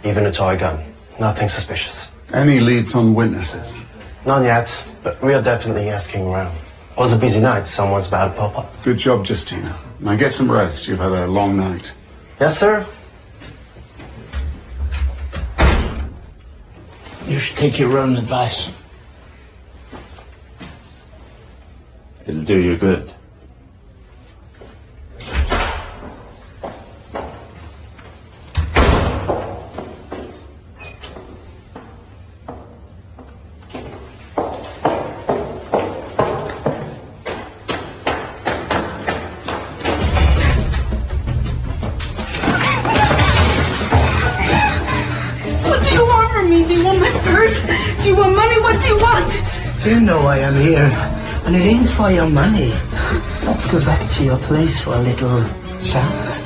Even a toy gun. Nothing suspicious. Any leads on witnesses? None yet, but we are definitely asking around. It was a busy night. Someone's about to pop up. Good job, Justina. Now get some rest. You've had a long night. Yes, sir. You should take your own advice. It'll do you good. What do you want from me? Do you want my purse? Do you want money? What do you want? You know I am here, and it ain't for your money. Let's go back to your place for a little chat.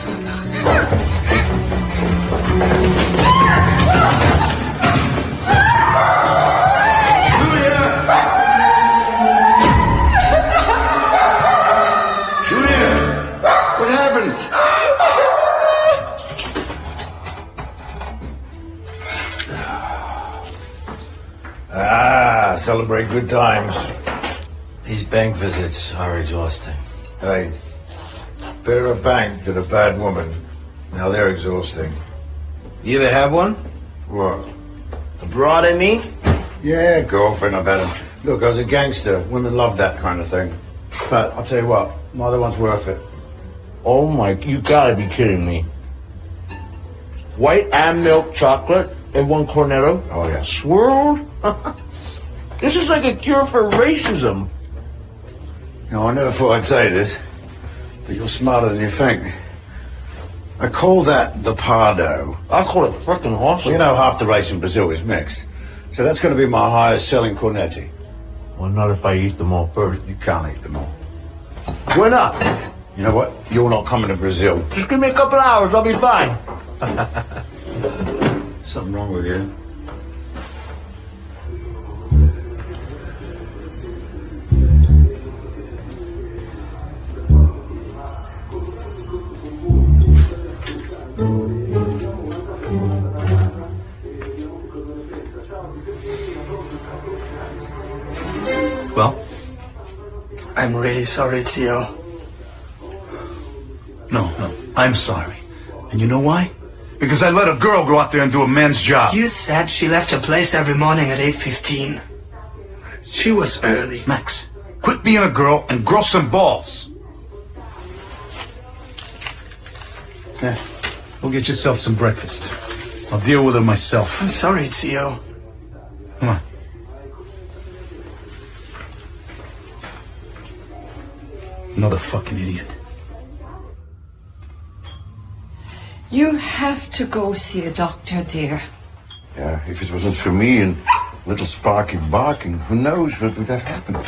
What happened? Ah, celebrate good times. These bank visits are exhausting. Hey, better a bank than a bad woman. Now they're exhausting. You ever have one? What? Abroad, I mean? Yeah, girlfriend, I've had 'em. Look, I was a gangster. Women love that kind of thing. But I'll tell you what, neither one's worth it. Oh my, you gotta be kidding me. White and milk chocolate and one cornetto? Oh, yeah. Swirled? This is like a cure for racism. You know, I never thought I'd say this, but you're smarter than you think. I call that the Pardo. I call it frickin' awesome. Well, you know, half the race in Brazil is mixed. So that's going to be my highest selling cornetti. Well, not if I eat them all first. You can't eat them all. Why not? You know what? You're not coming to Brazil. Just give me a couple hours, I'll be fine. Something wrong with you. Well, I'm really sorry, Theo. No, I'm sorry. And you know why? Because I let a girl go out there and do a man's job. You said she left her place every morning at 8:15. She was early. Max, quit being a girl and grow some balls. Okay, go get yourself some breakfast. I'll deal with her myself. I'm sorry, Theo. Come on. Another fucking idiot. You have to go see a doctor, dear. Yeah, if it wasn't for me and little Sparky barking, who knows what would have happened.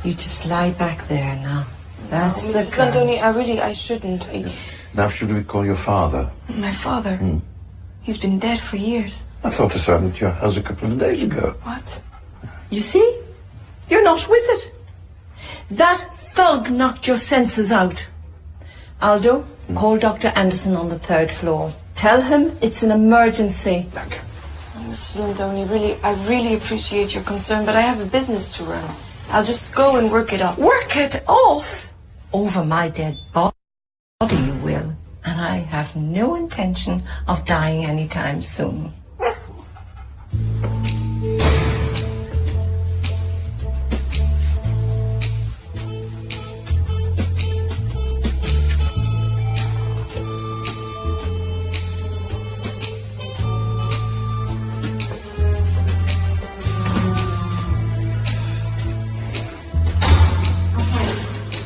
You just lie back there now. That's the Mrs. girl. Antoni, I shouldn't. Now should we call your father? My father? He's been dead for years. I thought I saw him at your house a couple of days ago. What? You see? You're not with it. That thug knocked your senses out. Aldo, call Dr. Anderson on the 3rd floor. Tell him it's an emergency. Danke. Mrs. Lindoni, I really appreciate your concern, but I have a business to run. I'll just go and work it off. Work it off? Over my dead body you will. And I have no intention of dying anytime soon.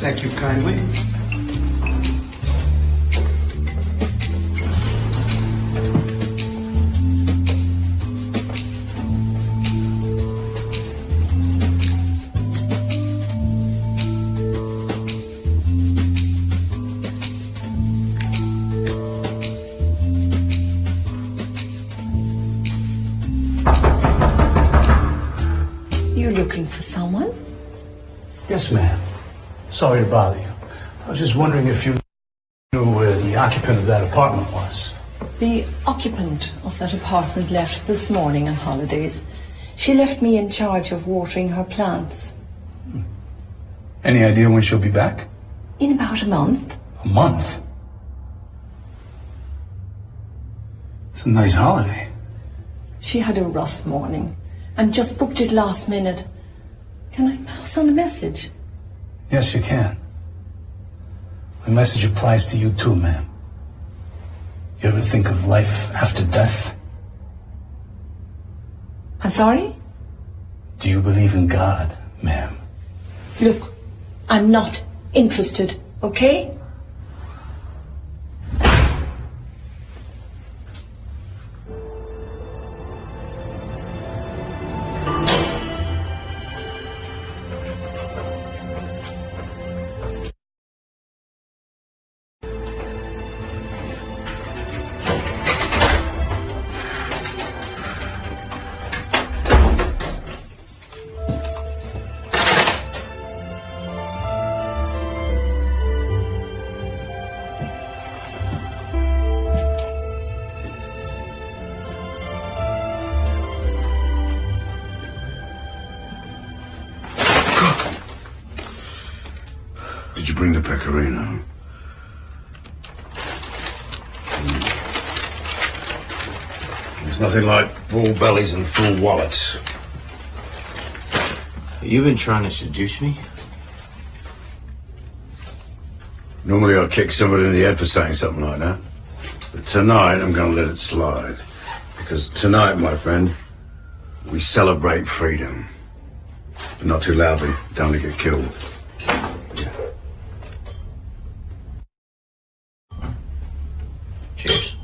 Thank you kindly. You looking for someone? Yes, ma'am. Sorry to bother you. I was just wondering if you knew where the occupant of that apartment was. The occupant of that apartment left this morning on holidays. She left me in charge of watering her plants. Any idea when she'll be back? In about a month. A month? It's a nice holiday. She had a rough morning and just booked it last minute. Can I pass on a message? Yes, you can. The message applies to you too, ma'am. You ever think of life after death? I'm sorry? Do you believe in God, ma'am? Look, I'm not interested, okay? Did you bring the pecorino? There's nothing like full bellies and full wallets. You been trying to seduce me? Normally I'll kick somebody in the head for saying something like that. But tonight I'm going to let it slide. Because tonight, my friend, we celebrate freedom. But not too loudly, don't want to get killed. Cheers.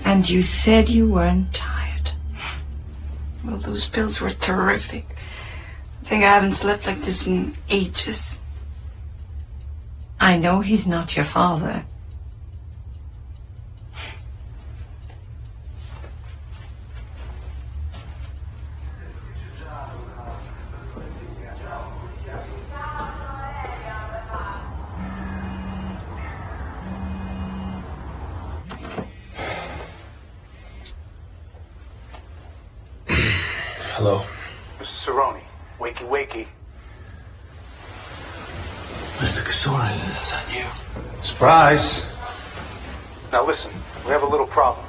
And you said you weren't tired. Well, those pills were terrific. I think I haven't slept like this in ages. I know he's not your father. Hello. Mr. Cerrone, wakey wakey. Mr. Casori, is that you? Surprise. Now listen, we have a little problem.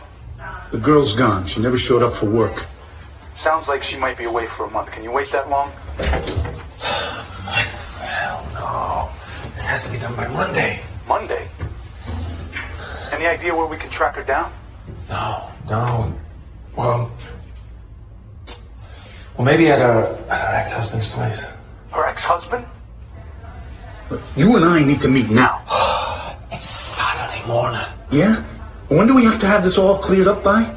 The girl's gone. She never showed up for work. Sounds like she might be away for a month. Can you wait that long? Hell no. This has to be done by Monday. Monday? Any idea where we can track her down? No. Well, maybe at her ex-husband's place. Her ex-husband? You and I need to meet now. It's It's Saturday morning. Yeah? When do we have to have this all cleared up by?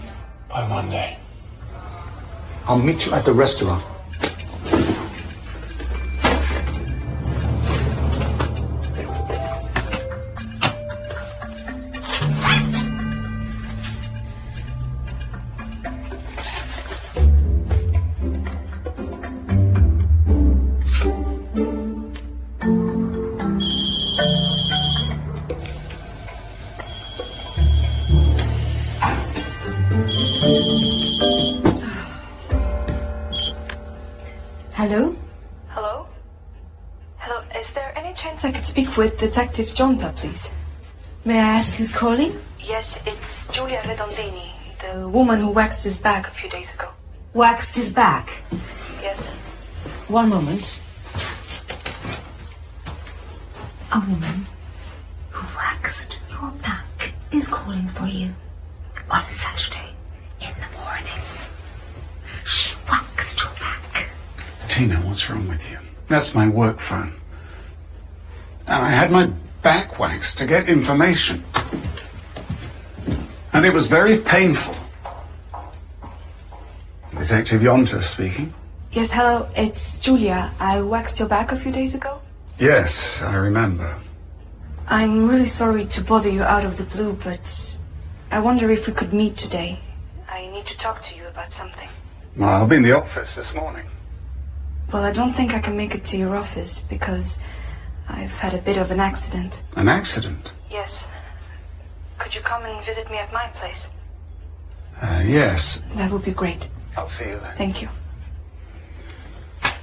By Monday. I'll meet you at the restaurant. Hello? Hello? Hello, is there any chance I could speak with Detective Jonta, please? May I ask who's calling? Yes, it's Giulia Redondini, the woman who waxed his back a few days ago. Waxed his back? Yes. One moment. A woman who waxed your back is calling for you on a Saturday in the morning. She waxed your back. Tina, what's wrong with you? That's my work phone. And I had my back waxed to get information. And it was very painful. Detective Jonta speaking. Yes, hello, it's Giulia. I waxed your back a few days ago. Yes, I remember. I'm really sorry to bother you out of the blue, but I wonder if we could meet today. I need to talk to you about something. Well, I'll be in the office this morning. Well, I don't think I can make it to your office because I've had a bit of an accident. An accident? Yes. Could you come and visit me at my place? Yes. That would be great. I'll see you then. Thank you.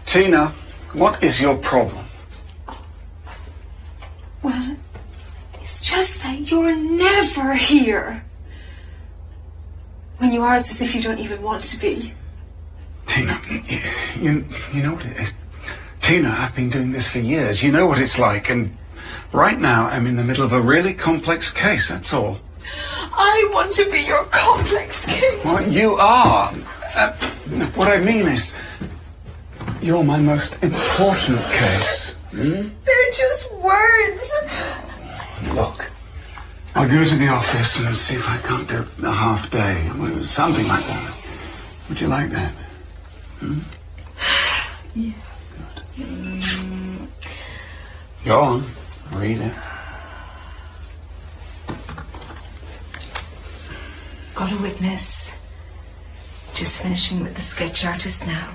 Tina, what is your problem? Well, it's just that you're never here. When you are, it's as if you don't even want to be. Tina, you know what it is? Tina, I've been doing this for years. You know what it's like. And right now, I'm in the middle of a really complex case, that's all. I want to be your complex case. Well, you are. What I mean is, you're my most important case. They're just words. Look, I'll go to the office and see if I can't do a half day. Something like that. Would you like that? Yeah. Good. Go on, read it. Got a witness. Just finishing with the sketch artist now.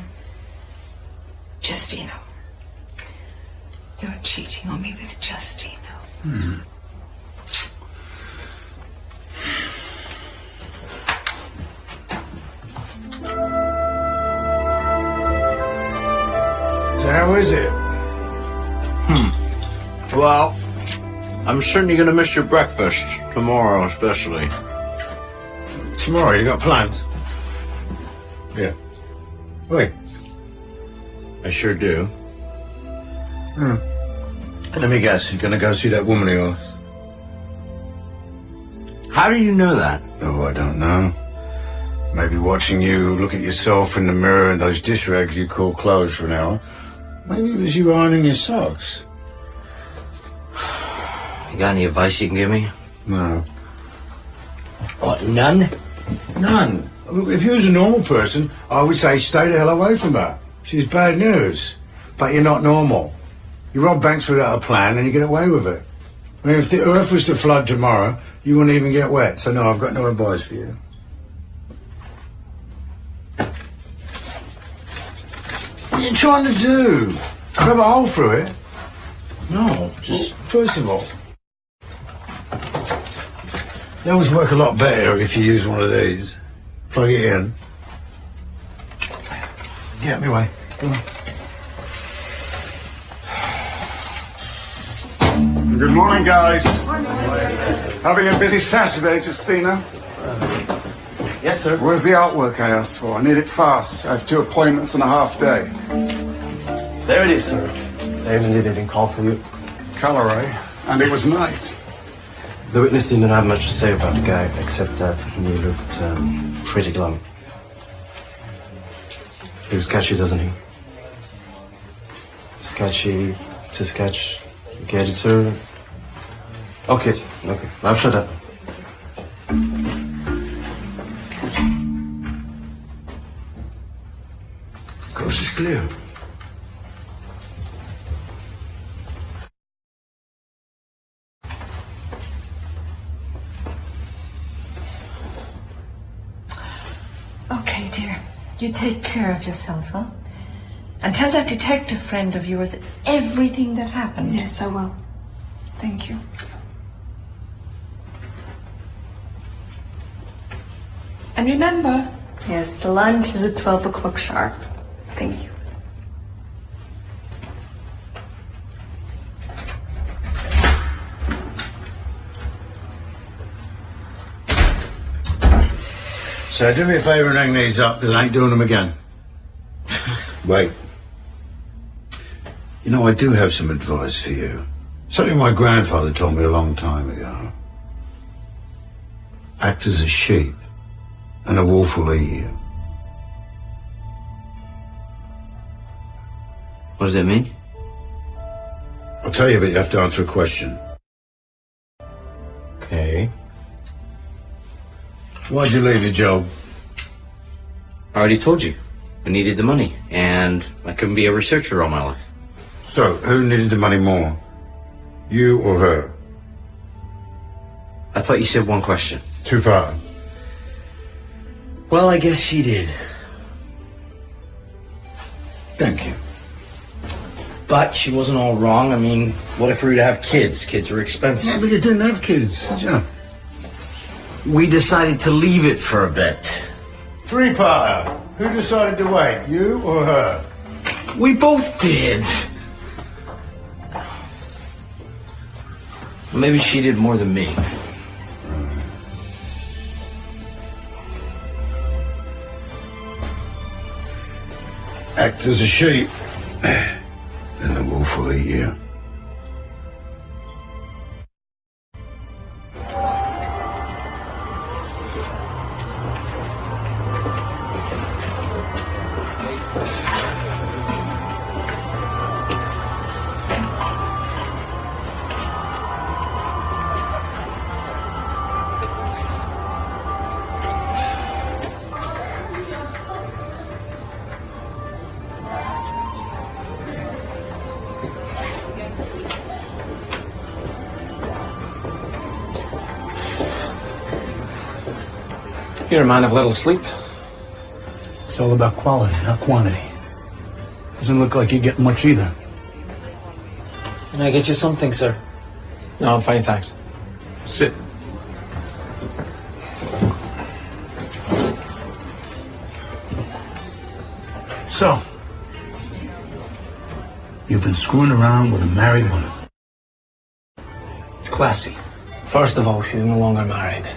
Justino. You're cheating on me with Justino. So how is it? Well, I'm certainly gonna miss your breakfast tomorrow, especially. Tomorrow, you got plans? Yeah. Wait. I sure do. Let me guess, you're gonna go see that woman of yours? How do you know that? Oh, I don't know. Maybe watching you look at yourself in the mirror and those dish rags you call clothes for an hour. Maybe it was you ironing your socks. You got any advice you can give me? No. What, none? None. Look, if you was a normal person, I would say stay the hell away from her. She's bad news. But you're not normal. You rob banks without a plan and you get away with it. I mean, if the earth was to flood tomorrow, you wouldn't even get wet. So no, I've got no advice for you. What are you trying to do? Grab a hole through it? No, just first of all, they always work a lot better if you use one of these. Plug it in. Get out of my way. Come on. Good morning, guys. Having a busy Saturday, Justina? Yes, sir. Where's the artwork I asked for? I need it fast. I have 2 appointments and a half day. There it is, sir. I even didn't call for you. Color, eh? And it was night. The witness didn't have much to say about the guy, except that he looked pretty glum. He was sketchy, doesn't he? Sketchy, it's a sketch. You get it, sir? Okay. Now shut up. Coast is clear. Okay, dear. You take care of yourself, huh? And tell that detective friend of yours everything that happened. Yes, I will. Thank you. And remember... Yes, the lunch is at 12 o'clock sharp. Thank you. So do me a favour and hang these up, because I ain't doing them again. Wait. You know, I do have some advice for you. Something my grandfather told me a long time ago. Act as a sheep, and a wolf will eat you. What does that mean? I'll tell you, but you have to answer a question. Okay. Why'd you leave your job? I already told you. I needed the money, and I couldn't be a researcher all my life. So, who needed the money more? You or her? I thought you said one question. Two-part. Well, I guess she did. Thank you. But she wasn't all wrong. I mean, what if we were to have kids? Kids are expensive. Yeah, but you didn't have kids, did you? We decided to leave it for a bit. Three-parter. Who decided to wait, you or her? We both did. Maybe she did more than me. Act as a sheep, and the wolf will eat you. You're a man of little sleep. It's all about quality, not quantity. Doesn't look like you're getting much either. Can I get you something, sir? No, I'm fine, thanks. Sit. So, you've been screwing around with a married woman. Classy. First of all, she's no longer married.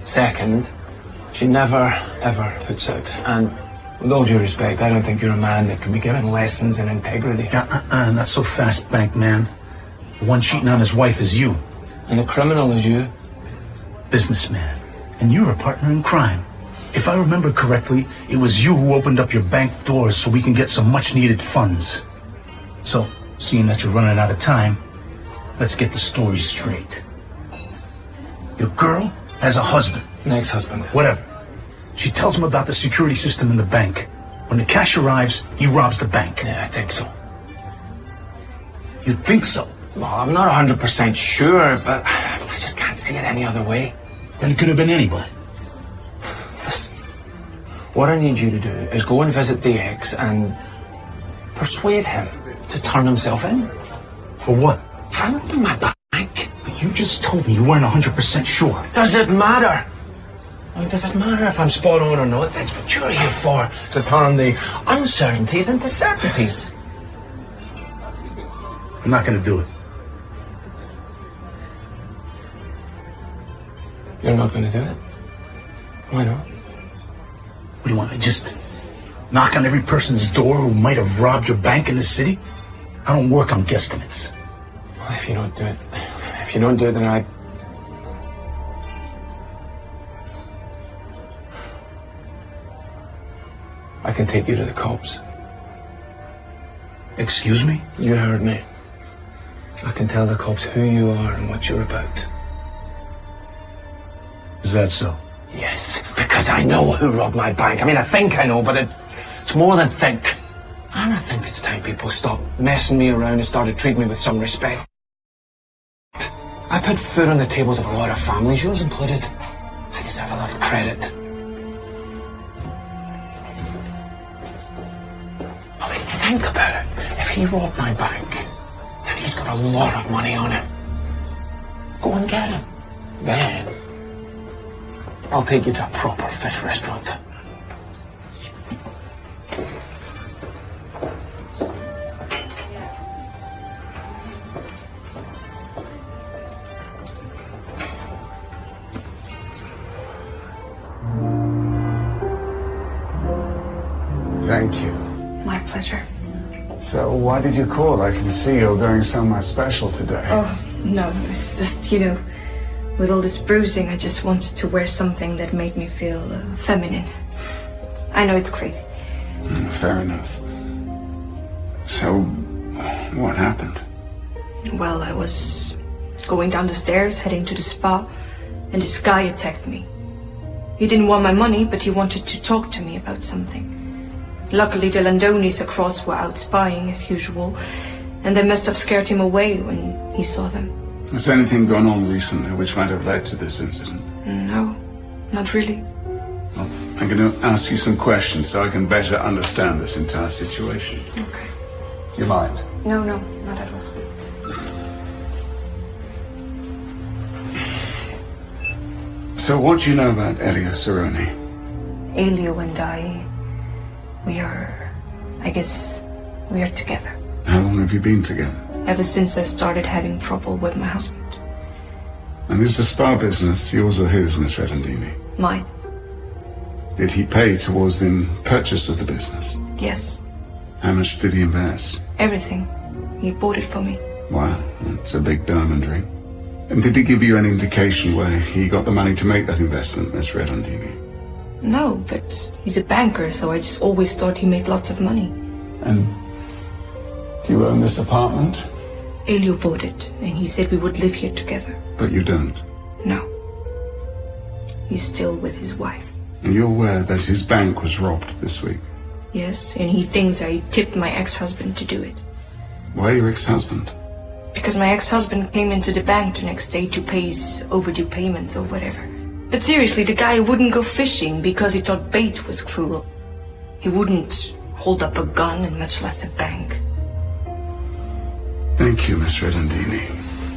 Second, she never, ever puts out. And with all due respect, I don't think you're a man that can be given lessons in integrity. Not so fast, bank man. The one cheating on his wife is you. And the criminal is you. Businessman. And you're a partner in crime. If I remember correctly, it was you who opened up your bank doors so we can get some much-needed funds. So, seeing that you're running out of time, let's get the story straight. Your girl has a husband. An ex-husband. Whatever. She tells him about the security system in the bank. When the cash arrives, he robs the bank. Yeah, I think so. You think so? Well, I'm not 100% sure, but I just can't see it any other way. Then it could have been anybody. Listen, what I need you to do is go and visit the ex and persuade him to turn himself in. For what? For opening my bank. But you just told me you weren't 100% sure. Does it matter? I mean, does it matter if I'm spot on or not? That's what you're here for, to turn the uncertainties into certainties. I'm not going to do it. You're not going to do it? Why not? What do you want, I just knock on every person's door who might have robbed your bank in the city? I don't work on guesstimates. Well, if you don't do it, then I can take you to the cops. Excuse me? You heard me. I can tell the cops who you are and what you're about. Is that so? Yes, because I know who robbed my bank. I mean, I think I know, but it's more than think. And I think it's time people stopped messing me around and started treating me with some respect. I put food on the tables of a lot of families, yours included. I deserve a lot of credit. I mean, think about it. If he robbed my bank, then he's got a lot of money on him. Go and get him. Then I'll take you to a proper fish restaurant. Thank you. My pleasure. So, why did you call? I can see you're going somewhere special today. Oh, no, it's just, you know, with all this bruising, I just wanted to wear something that made me feel feminine. I know it's crazy. Fair enough. So, what happened? Well, I was going down the stairs, heading to the spa, and this guy attacked me. He didn't want my money, but he wanted to talk to me about something. Luckily, the Landonis across were out spying, as usual, and they must have scared him away when he saw them. Has anything gone on recently which might have led to this incident? No, not really. Well, I'm going to ask you some questions so I can better understand this entire situation. Okay. Do you mind? No, not at all. So what do you know about Elio Cerrone? Elio and I guess we are together. How long have you been together? Ever since I started having trouble with my husband. And is the spa business yours or his, Miss Redondini? Mine. Did he pay towards the purchase of the business? Yes. How much did he invest? Everything. He bought it for me. Wow, that's a big diamond ring. And did he give you an indication where he got the money to make that investment, Miss Redondini? No, but he's a banker, so I just always thought he made lots of money. And do you own this apartment? Elio bought it, and he said we would live here together. But you don't? No. He's still with his wife. And you're aware that his bank was robbed this week? Yes, and he thinks I tipped my ex-husband to do it. Why your ex-husband? Because my ex-husband came into the bank the next day to pay his overdue payments or whatever. But seriously, the guy wouldn't go fishing because he thought bait was cruel. He wouldn't hold up a gun and much less a bank. Thank you, Miss Redondini.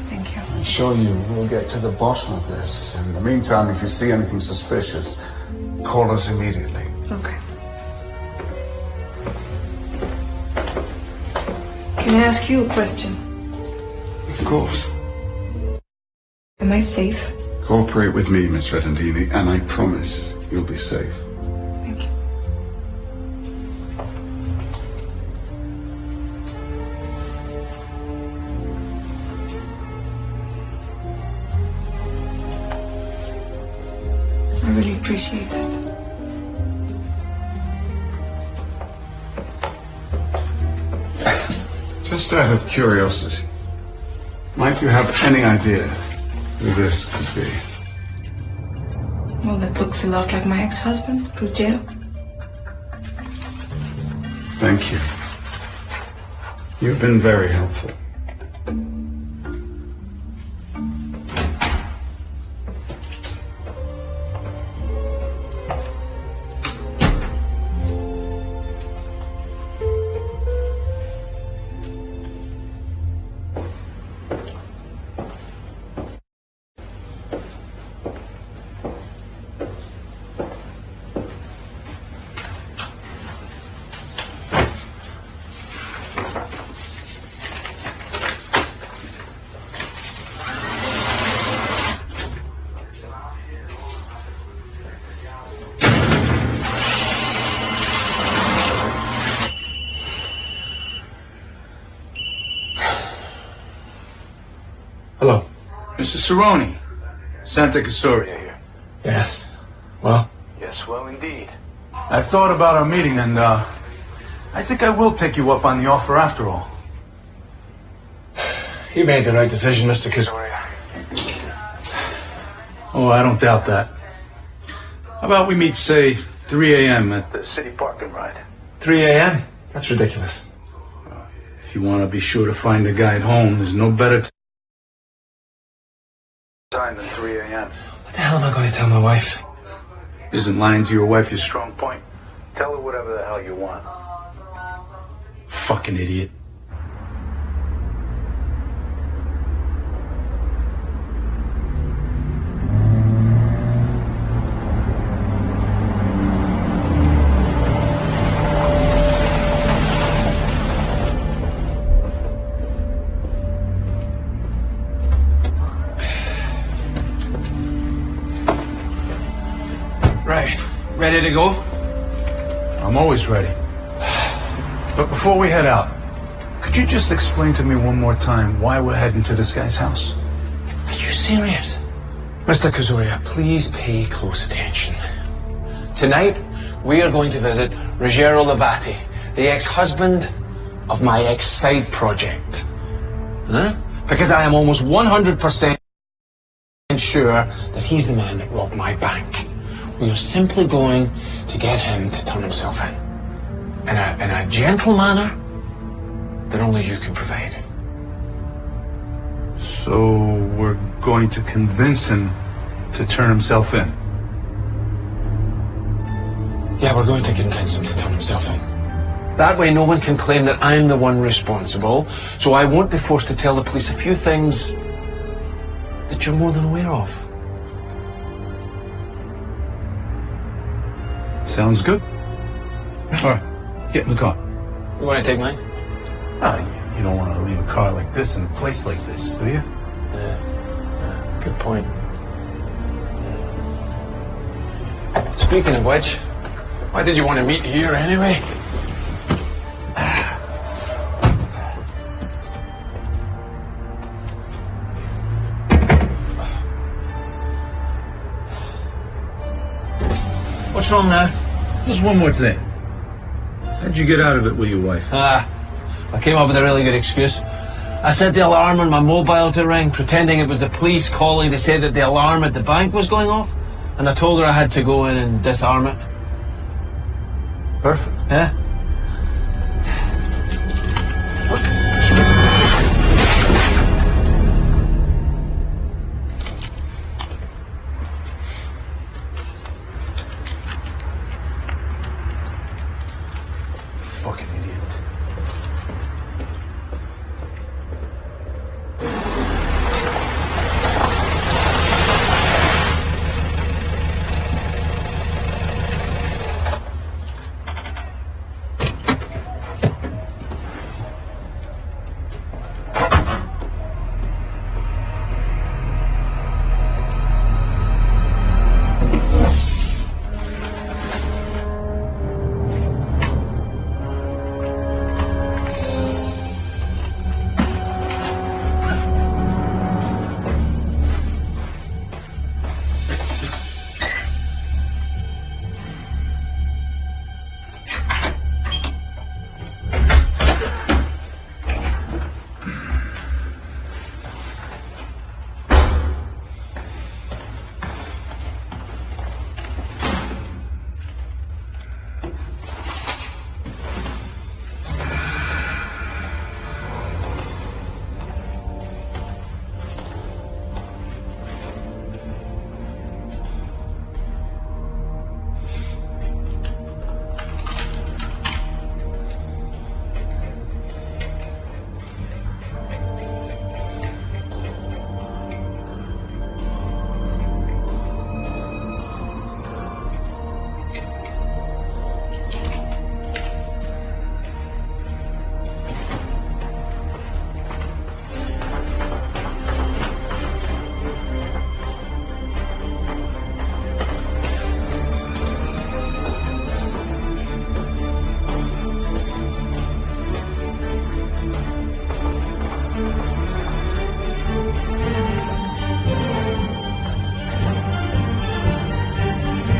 Thank you. I'm sure you will get to the bottom of this. In the meantime, if you see anything suspicious, call us immediately. Okay. Can I ask you a question? Of course. Am I safe? Cooperate with me, Miss Redondini, and I promise you'll be safe. Thank you. I really appreciate that. Just out of curiosity, might you have any idea who this could be? Well, that looks a lot like my ex-husband, Ruggero. Thank you. You've been very helpful. Hello. Mr. Cerrone. Santa Casoria here. Yes. Well? Yes, well, indeed. I've thought about our meeting, and, I think I will take you up on the offer after all. You made the right decision, Mr. Kazoria. Oh, I don't doubt that. How about we meet, say, 3 a.m. at the city park and ride? 3 a.m.? That's ridiculous. If you want to be sure to find the guide home, there's no better time than 3 a.m. What the hell am I going to tell my wife? Isn't lying to your wife your strong point? Tell her whatever the hell you want. Fucking idiot. Right. Ready to go? I'm always ready. But before we head out, could you just explain to me one more time why we're heading to this guy's house? Are you serious? Mr. Kazoria, please pay close attention. Tonight, we are going to visit Ruggero Levati, the ex-husband of my ex-side project. Huh? Because I am almost 100% sure that he's the man that robbed my bank. We are simply going to get him to turn himself in a gentle manner that only you can provide. So we're going to convince him to turn himself in? Yeah, we're going to convince him to turn himself in. That way no one can claim that I'm the one responsible, so I won't be forced to tell the police a few things that you're more than aware of. Sounds good. All right, get in the car. You want to take mine? Oh, you don't want to leave a car like this in a place like this, do you? Good point. Speaking of which, why did you want to meet here anyway? What's wrong now? Just one more thing. How'd you get out of it with your wife? I came up with a really good excuse. I set the alarm on my mobile to ring, pretending it was the police calling to say that the alarm at the bank was going off, and I told her I had to go in and disarm it. Perfect. Yeah? Fucking idiot.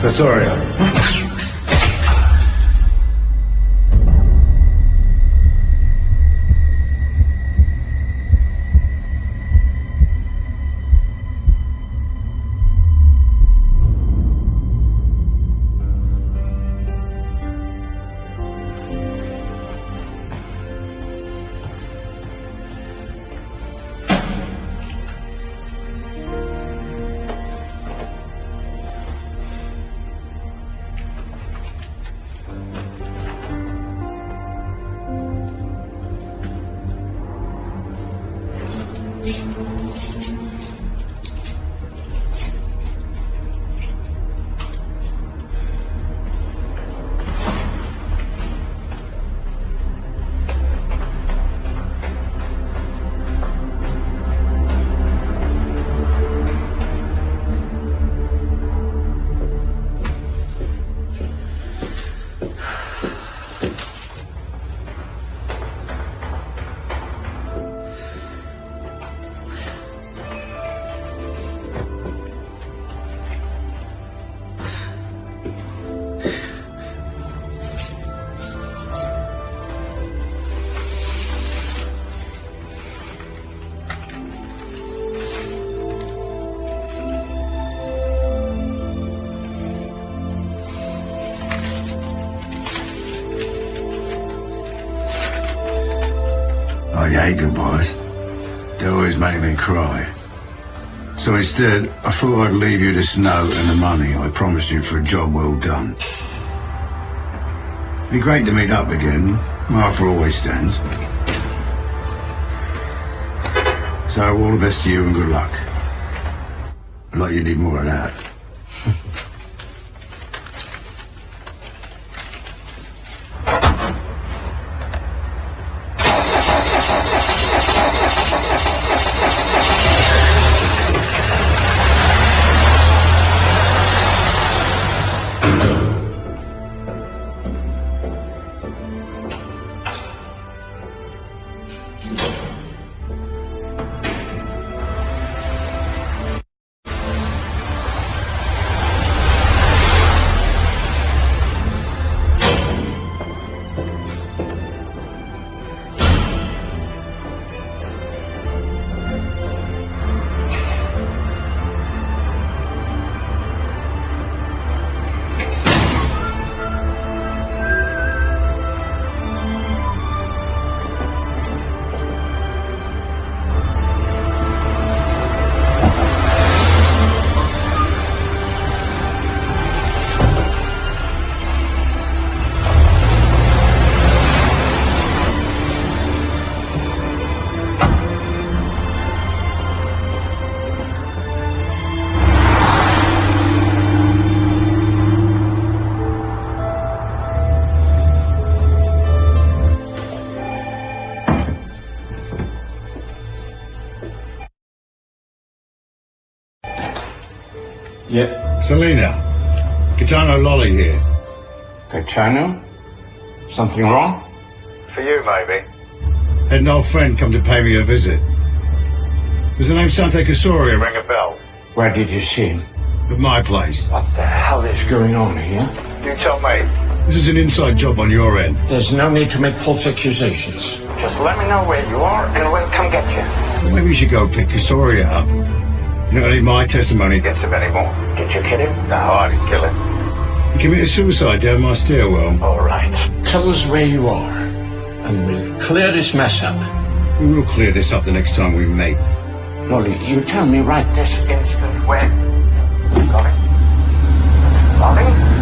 Kazoria. hate goodbyes. They always make me cry. So instead, I thought I'd leave you this note and the money I promised you for a job well done. It'd be great to meet up again. Martha always stands. So all the best to you and good luck. Like you need more of that. Yeah. Selena, Gaetano Lolly here. Gaetano? Something wrong? For you, maybe. Had an old friend come to pay me a visit. Does the name Sante Casoria ring a bell? Where did you see him? At my place. What the hell is going on here? You tell me. This is an inside job on your end. There's no need to make false accusations. Just let me know where you are and we'll come get you. Well, maybe you should go pick Casoria up. You don't need my testimony Against him anymore. Did you kill him? No, I didn't kill him. He committed suicide down my stairwell. All right. Tell us where you are, and we'll clear this mess up. We will clear this up the next time we meet. Lolly, you tell me right This instant where? Lolly? Lolly?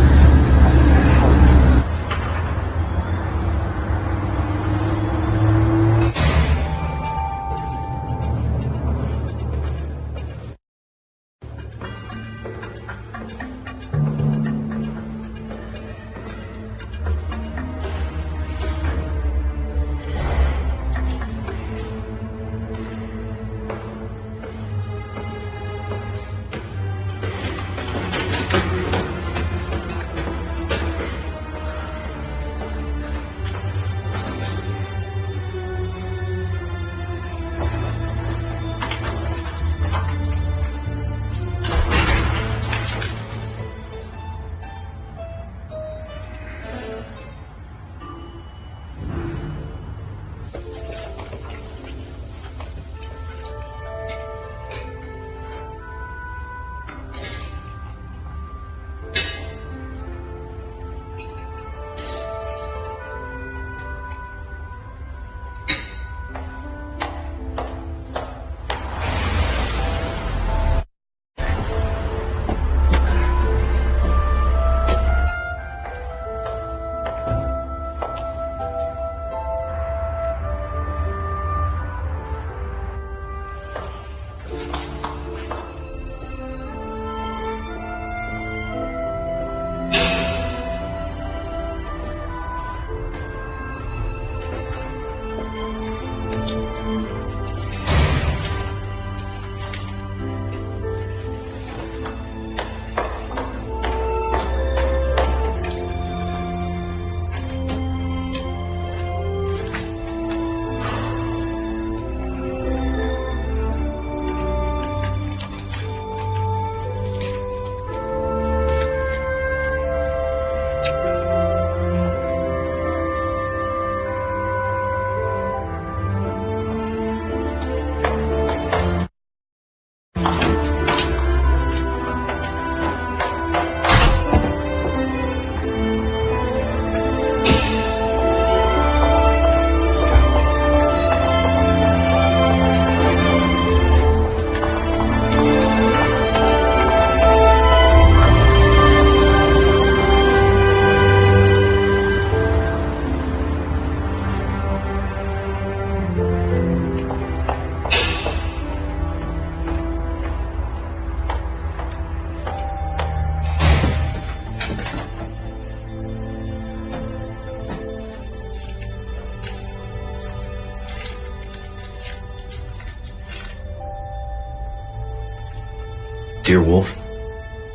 Dear Wolf,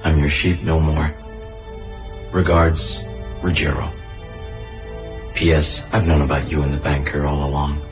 I'm your sheep no more. Regards, Ruggiero. P.S. I've known about you and the banker all along.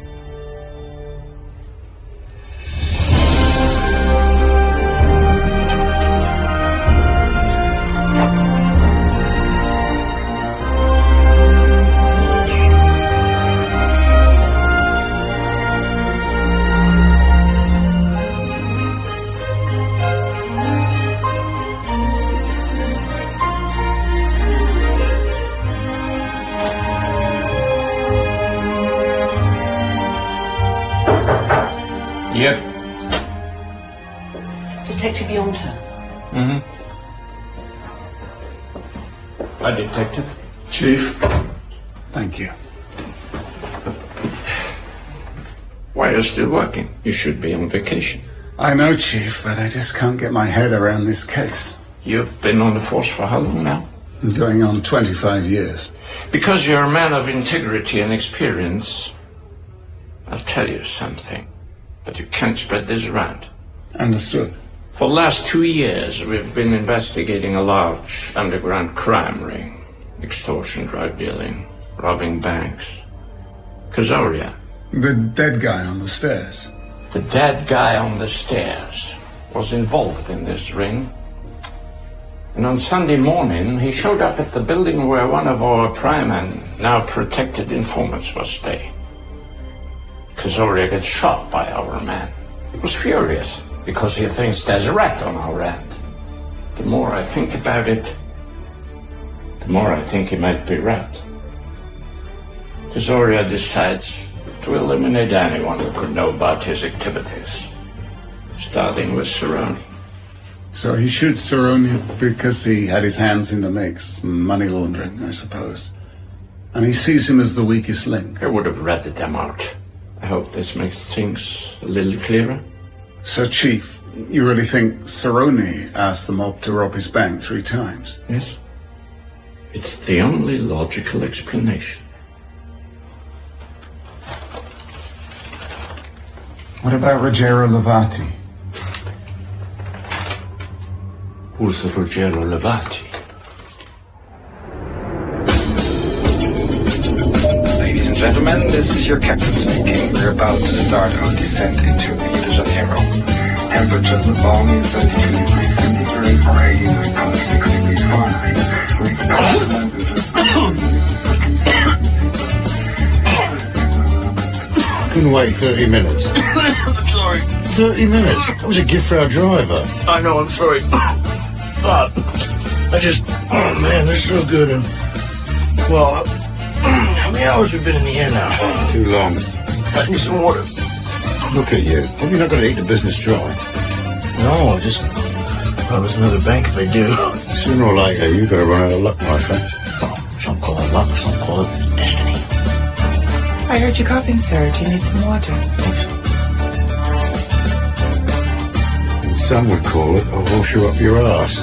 Yep. Detective Yonta. Mm-hmm. A detective. Chief. Thank you. Why are you still working? You should be on vacation. I know, Chief, but I just can't get my head around this case. You've been on the force for how long now? Going on 25 years. Because you're a man of integrity and experience, I'll tell you something. But you can't spread this around. Understood. For the last 2 years, we've been investigating a large underground crime ring. Extortion, drug dealing, robbing banks. Kazoria. The dead guy on the stairs. The dead guy on the stairs was involved in this ring. And on Sunday morning, he showed up at the building where one of our prime and now protected informants was staying. Kazoria gets shot by our man. He was furious because he thinks there's a rat on our end. The more I think about it, the more I think he might be right. Kazoria decides to eliminate anyone who could know about his activities, starting with Cerrone. So he shoots Cerrone because he had his hands in the mix. Money laundering, I suppose. And he sees him as the weakest link. I would have ratted them out. I hope this makes things a little clearer. So, Chief, you really think Cerrone asked the mob to rob his bank 3 times? Yes. It's the only logical explanation. What about Ruggiero Levati? Who's Ruggiero Levati? Ladies and gentlemen, this is your captain speaking. We're about to start our descent into Rio de Janeiro. Temperatures above me 32 degrees centigrade or 83.6 degrees Fahrenheit. Couldn't wait 30 minutes. I'm sorry. 30 minutes? That was a gift for our driver. I know, I'm sorry. Oh man, they're so good. And, well, how many hours have we been in the air now? Too long. Got me some water. Look at you. Hope you're not going to eat the business dry. No, I just thought it was another bank if I do. Sooner or later, you're going to run out of luck, my friend. Some call it luck, some call it destiny. I heard you coughing, sir. Do you need some water? And some would call it a horseshoe up your ass.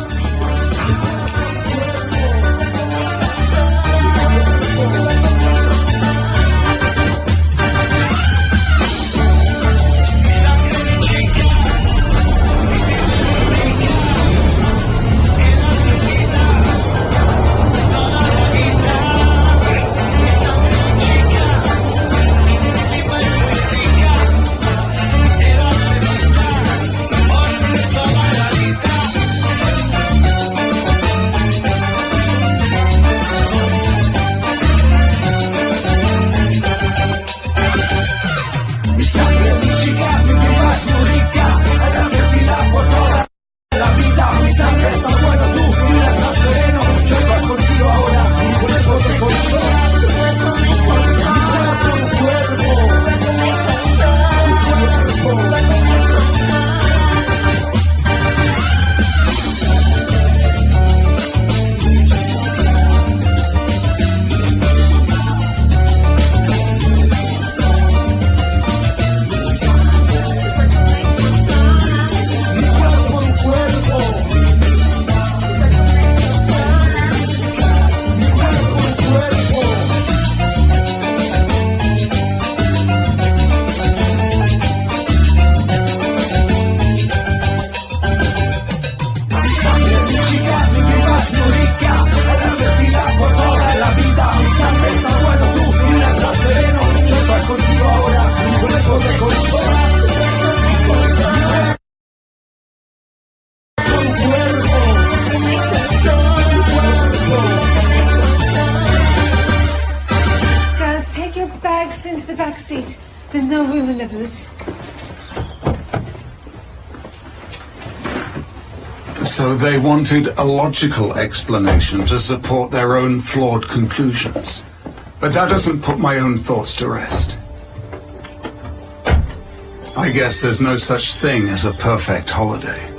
There's no room in the boot. So they wanted a logical explanation to support their own flawed conclusions. But that doesn't put my own thoughts to rest. I guess there's no such thing as a perfect holiday.